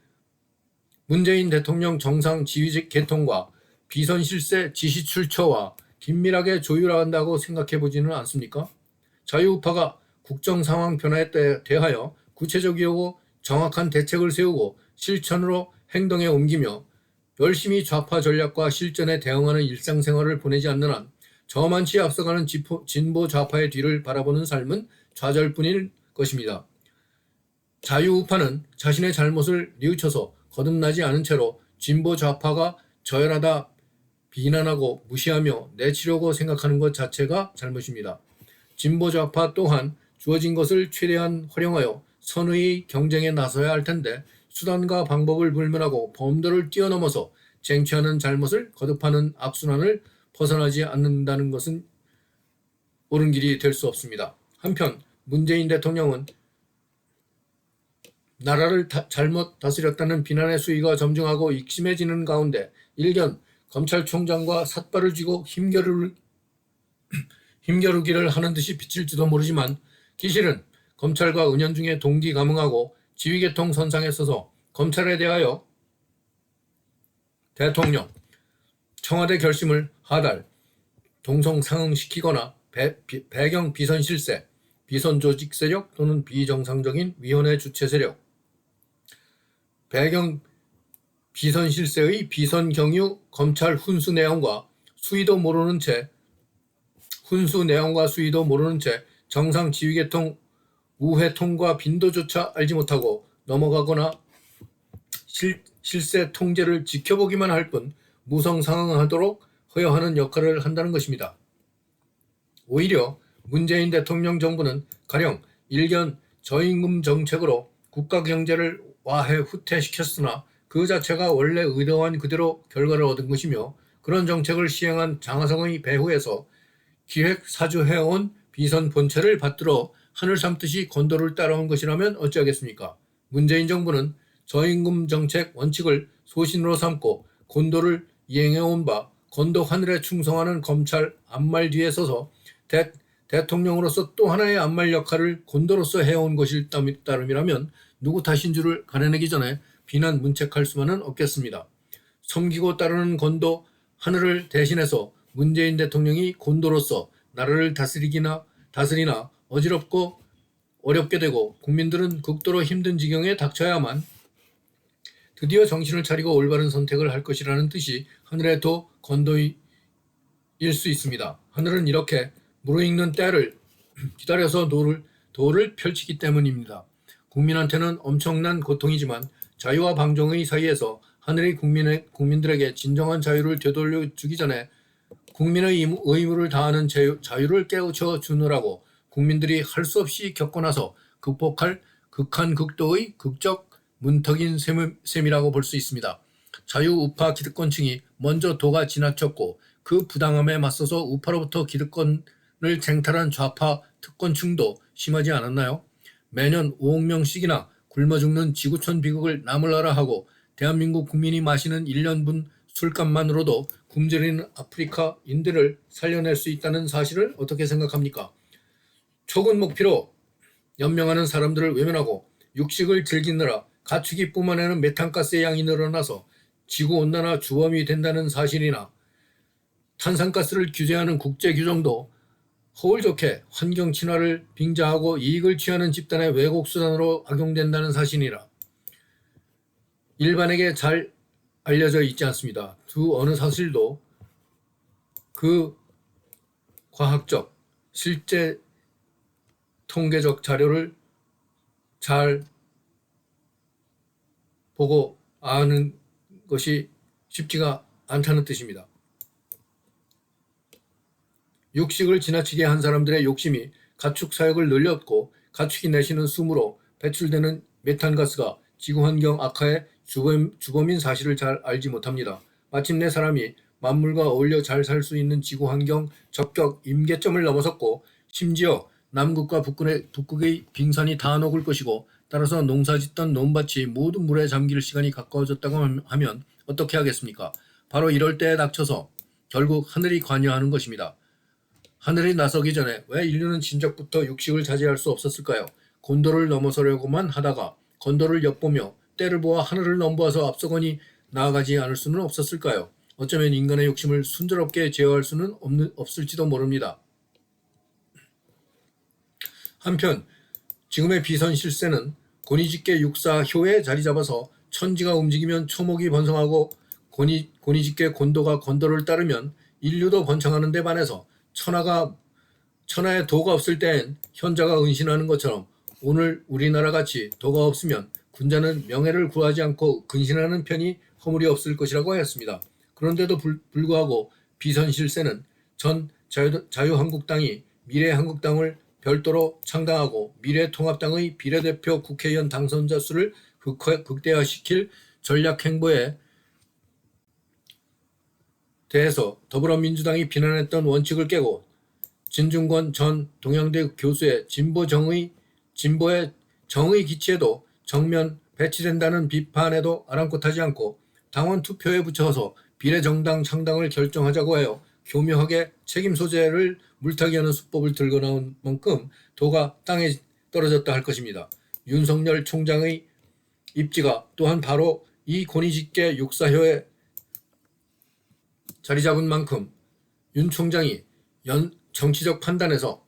문재인 대통령 정상 지휘직 개통과 비선 실세 지시 출처와 긴밀하게 조율한다고 생각해 보지는 않습니까? 자유우파가 국정 상황 변화에 대하여 구체적이고 정확한 대책을 세우고 실천으로 행동에 옮기며 열심히 좌파 전략과 실전에 대응하는 일상생활을 보내지 않는 한 저만치 앞서가는 진보 좌파의 뒤를 바라보는 삶은 좌절뿐일 것입니다. 자유우파는 자신의 잘못을 뉘우쳐서 거듭나지 않은 채로 진보 좌파가 저열하다 비난하고 무시하며 내치려고 생각하는 것 자체가 잘못입니다. 진보 좌파 또한 주어진 것을 최대한 활용하여 선의의 경쟁에 나서야 할 텐데 수단과 방법을 불문하고 범도를 뛰어넘어서 쟁취하는 잘못을 거듭하는 악순환을 벗어나지 않는다는 것은 옳은 길이 될 수 없습니다. 한편 문재인 대통령은 나라를 잘못 다스렸다는 비난의 수위가 점증하고 익심해지는 가운데 일견 검찰총장과 삿발을 쥐고 힘겨루기를 하는 듯이 비칠지도 모르지만 기실은 검찰과 은연중에 동기감흥하고 지휘계통 선상에 서서 검찰에 대하여 대통령, 청와대 결심을 하달, 동성상응시키거나 배경 비선 실세, 비선 조직 세력 또는 비정상적인 위원회 주체 세력, 배경 비선 실세의 비선 경유 검찰 훈수 내용과 수위도 모르는 채 정상 지휘계통 우회 통과 빈도조차 알지 못하고 넘어가거나 실세 통제를 지켜보기만 할 뿐 무성상응하도록 허여하는 역할을 한다는 것입니다. 오히려 문재인 대통령 정부는 가령 일견 저임금 정책으로 국가 경제를 와해 후퇴시켰으나 그 자체가 원래 의도한 그대로 결과를 얻은 것이며 그런 정책을 시행한 장하성의 배후에서 기획사주해온 비선 본체를 받들어 하늘 삼듯이 건도를 따라온 것이라면 어찌하겠습니까? 문재인 정부는 저임금 정책 원칙을 소신으로 삼고 건도를 이행해온 바 건도 하늘에 충성하는 검찰 앞말 뒤에 서서 대통령으로서 또 하나의 앞말 역할을 건도로서 해온 것일 따름이라면 누구 탓인 줄을 가려내기 전에 비난 문책할 수만은 없겠습니다. 섬기고 따르는 건도 하늘을 대신해서 문재인 대통령이 건도로서 나라를 다스리나 어지럽고 어렵게 되고 국민들은 극도로 힘든 지경에 닥쳐야만 드디어 정신을 차리고 올바른 선택을 할 것이라는 뜻이 하늘의 도 건도일 수 있습니다. 하늘은 이렇게 무르익는 때를 기다려서 도를 펼치기 때문입니다. 국민한테는 엄청난 고통이지만 자유와 방종의 사이에서 하늘이 국민들에게 진정한 자유를 되돌려 주기 전에 국민의 의무를 다하는 자유를 깨우쳐 주느라고 국민들이 할 수 없이 겪고 나서 극복할 극한극도의 극적 문턱인 셈이라고 볼 수 있습니다. 자유우파 기득권층이 먼저 도가 지나쳤고 그 부당함에 맞서서 우파로부터 기득권을 쟁탈한 좌파 특권층도 심하지 않았나요? 매년 5억 명씩이나 굶어 죽는 지구촌 비극을 나몰라라 하고 대한민국 국민이 마시는 1년분 술값만으로도 굶주리는 아프리카인들을 살려낼 수 있다는 사실을 어떻게 생각합니까? 촉은 목피로 연명하는 사람들을 외면하고 육식을 즐기느라 가축이 뿜어내는 메탄가스의 양이 늘어나서 지구온난화 주범이 된다는 사실이나 탄산가스를 규제하는 국제규정도 허울 좋게 환경 친화를 빙자하고 이익을 취하는 집단의 왜곡 수단으로 악용된다는 사실이라 일반에게 잘 알려져 있지 않습니다. 두 어느 사실도 그 과학적, 실제 통계적 자료를 잘 보고 아는 것이 쉽지가 않다는 뜻입니다. 육식을 지나치게 한 사람들의 욕심이 가축 사육을 늘렸고 가축이 내쉬는 숨으로 배출되는 메탄가스가 지구환경 악화의 주범인 사실을 잘 알지 못합니다. 마침내 사람이 만물과 어울려 잘 살 수 있는 지구환경 적격 임계점을 넘어섰고 심지어 남극과 북극의 빙산이 다 녹을 것이고 따라서 농사짓던 논밭이 모두 물에 잠길 시간이 가까워졌다고 하면 어떻게 하겠습니까? 바로 이럴 때에 닥쳐서 결국 하늘이 관여하는 것입니다. 하늘이 나서기 전에 왜 인류는 진작부터 육식을 자제할 수 없었을까요? 곤도를 넘어서려고만 하다가 건도를 엿보며 때를 보아 하늘을 넘보아서 앞서거니 나아가지 않을 수는 없었을까요? 어쩌면 인간의 욕심을 순조롭게 제어할 수는 없을지도 모릅니다. 한편 지금의 비선 실세는 권위집계 육사효에 자리잡아서 천지가 움직이면 초목이 번성하고 권위집계 곤도가 건도를 따르면 인류도 번창하는 데 반해서 천하에 도가 없을 때엔 현자가 은신하는 것처럼 오늘 우리나라같이 도가 없으면 군자는 명예를 구하지 않고 근신하는 편이 허물이 없을 것이라고 하였습니다. 그런데도 불구하고 비선실세는 전 자유한국당이 미래한국당을 별도로 창당하고 미래통합당의 비례대표 국회의원 당선자 수를 극대화시킬 전략행보에 대해서 더불어민주당이 비난했던 원칙을 깨고 진중권 전 동양대 교수의 진보의 정의 기치에도 정면 배치된다는 비판에도 아랑곳하지 않고 당원 투표에 붙여서 비례정당 창당을 결정하자고 하여 교묘하게 책임 소재를 물타기하는 수법을 들고 나온 만큼 도가 땅에 떨어졌다 할 것입니다. 윤석열 총장의 입지가 또한 바로 이 고니직계 육사효에 자리 잡은 만큼 윤 총장이 정치적 판단에서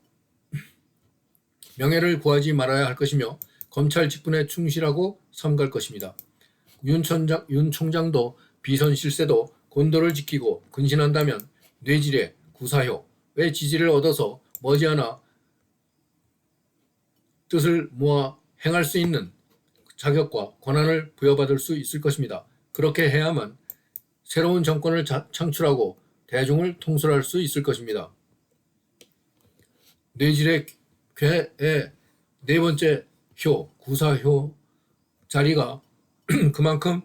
명예를 구하지 말아야 할 것이며 검찰 직분에 충실하고 삼갈 것입니다. 윤 총장도 비선 실세도 곤도를 지키고 근신한다면 뇌질의 구사효의 지지를 얻어서 머지않아 뜻을 모아 행할 수 있는 자격과 권한을 부여받을 수 있을 것입니다. 그렇게 해야만 새로운 정권을 창출하고 대중을 통솔할 수 있을 것입니다. 뇌질의 괴의 네 번째 효, 구사효 자리가 그만큼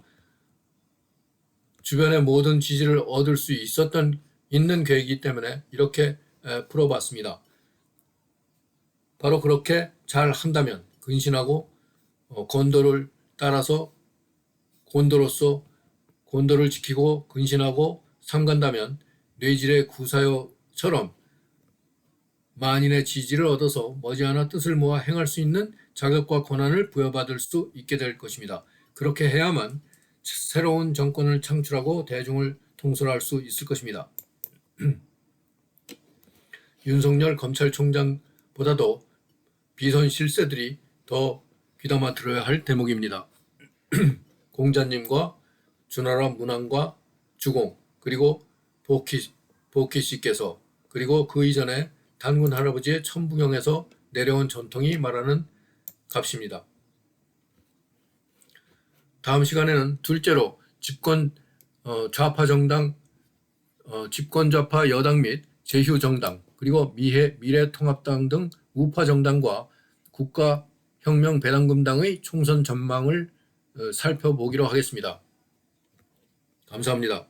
주변의 모든 지지를 얻을 수 있는 계획이기 때문에 이렇게 풀어봤습니다. 바로 그렇게 잘 한다면 근신하고 곤도를 따라서 곤도로서 곤도를 지키고 근신하고 삼간다면 뇌질의 구사효처럼 만인의 지지를 얻어서 머지않아 뜻을 모아 행할 수 있는 자격과 권한을 부여받을 수 있게 될 것입니다. 그렇게 해야만 새로운 정권을 창출하고 대중을 통솔할 수 있을 것입니다. 윤석열 검찰총장보다도 비선 실세들이 더 귀담아 들어야 할 대목입니다. 공자님과 주나라 문왕과 주공 그리고 보키 씨께서 그리고 그 이전에 단군 할아버지의 천부경에서 내려온 전통이 말하는 값입니다. 다음 시간에는 둘째로 집권 좌파 정당, 집권 좌파 여당 및 제휴 정당, 그리고 미래통합당 등 우파 정당과 국가혁명배당금당의 총선 전망을 살펴보기로 하겠습니다. 감사합니다.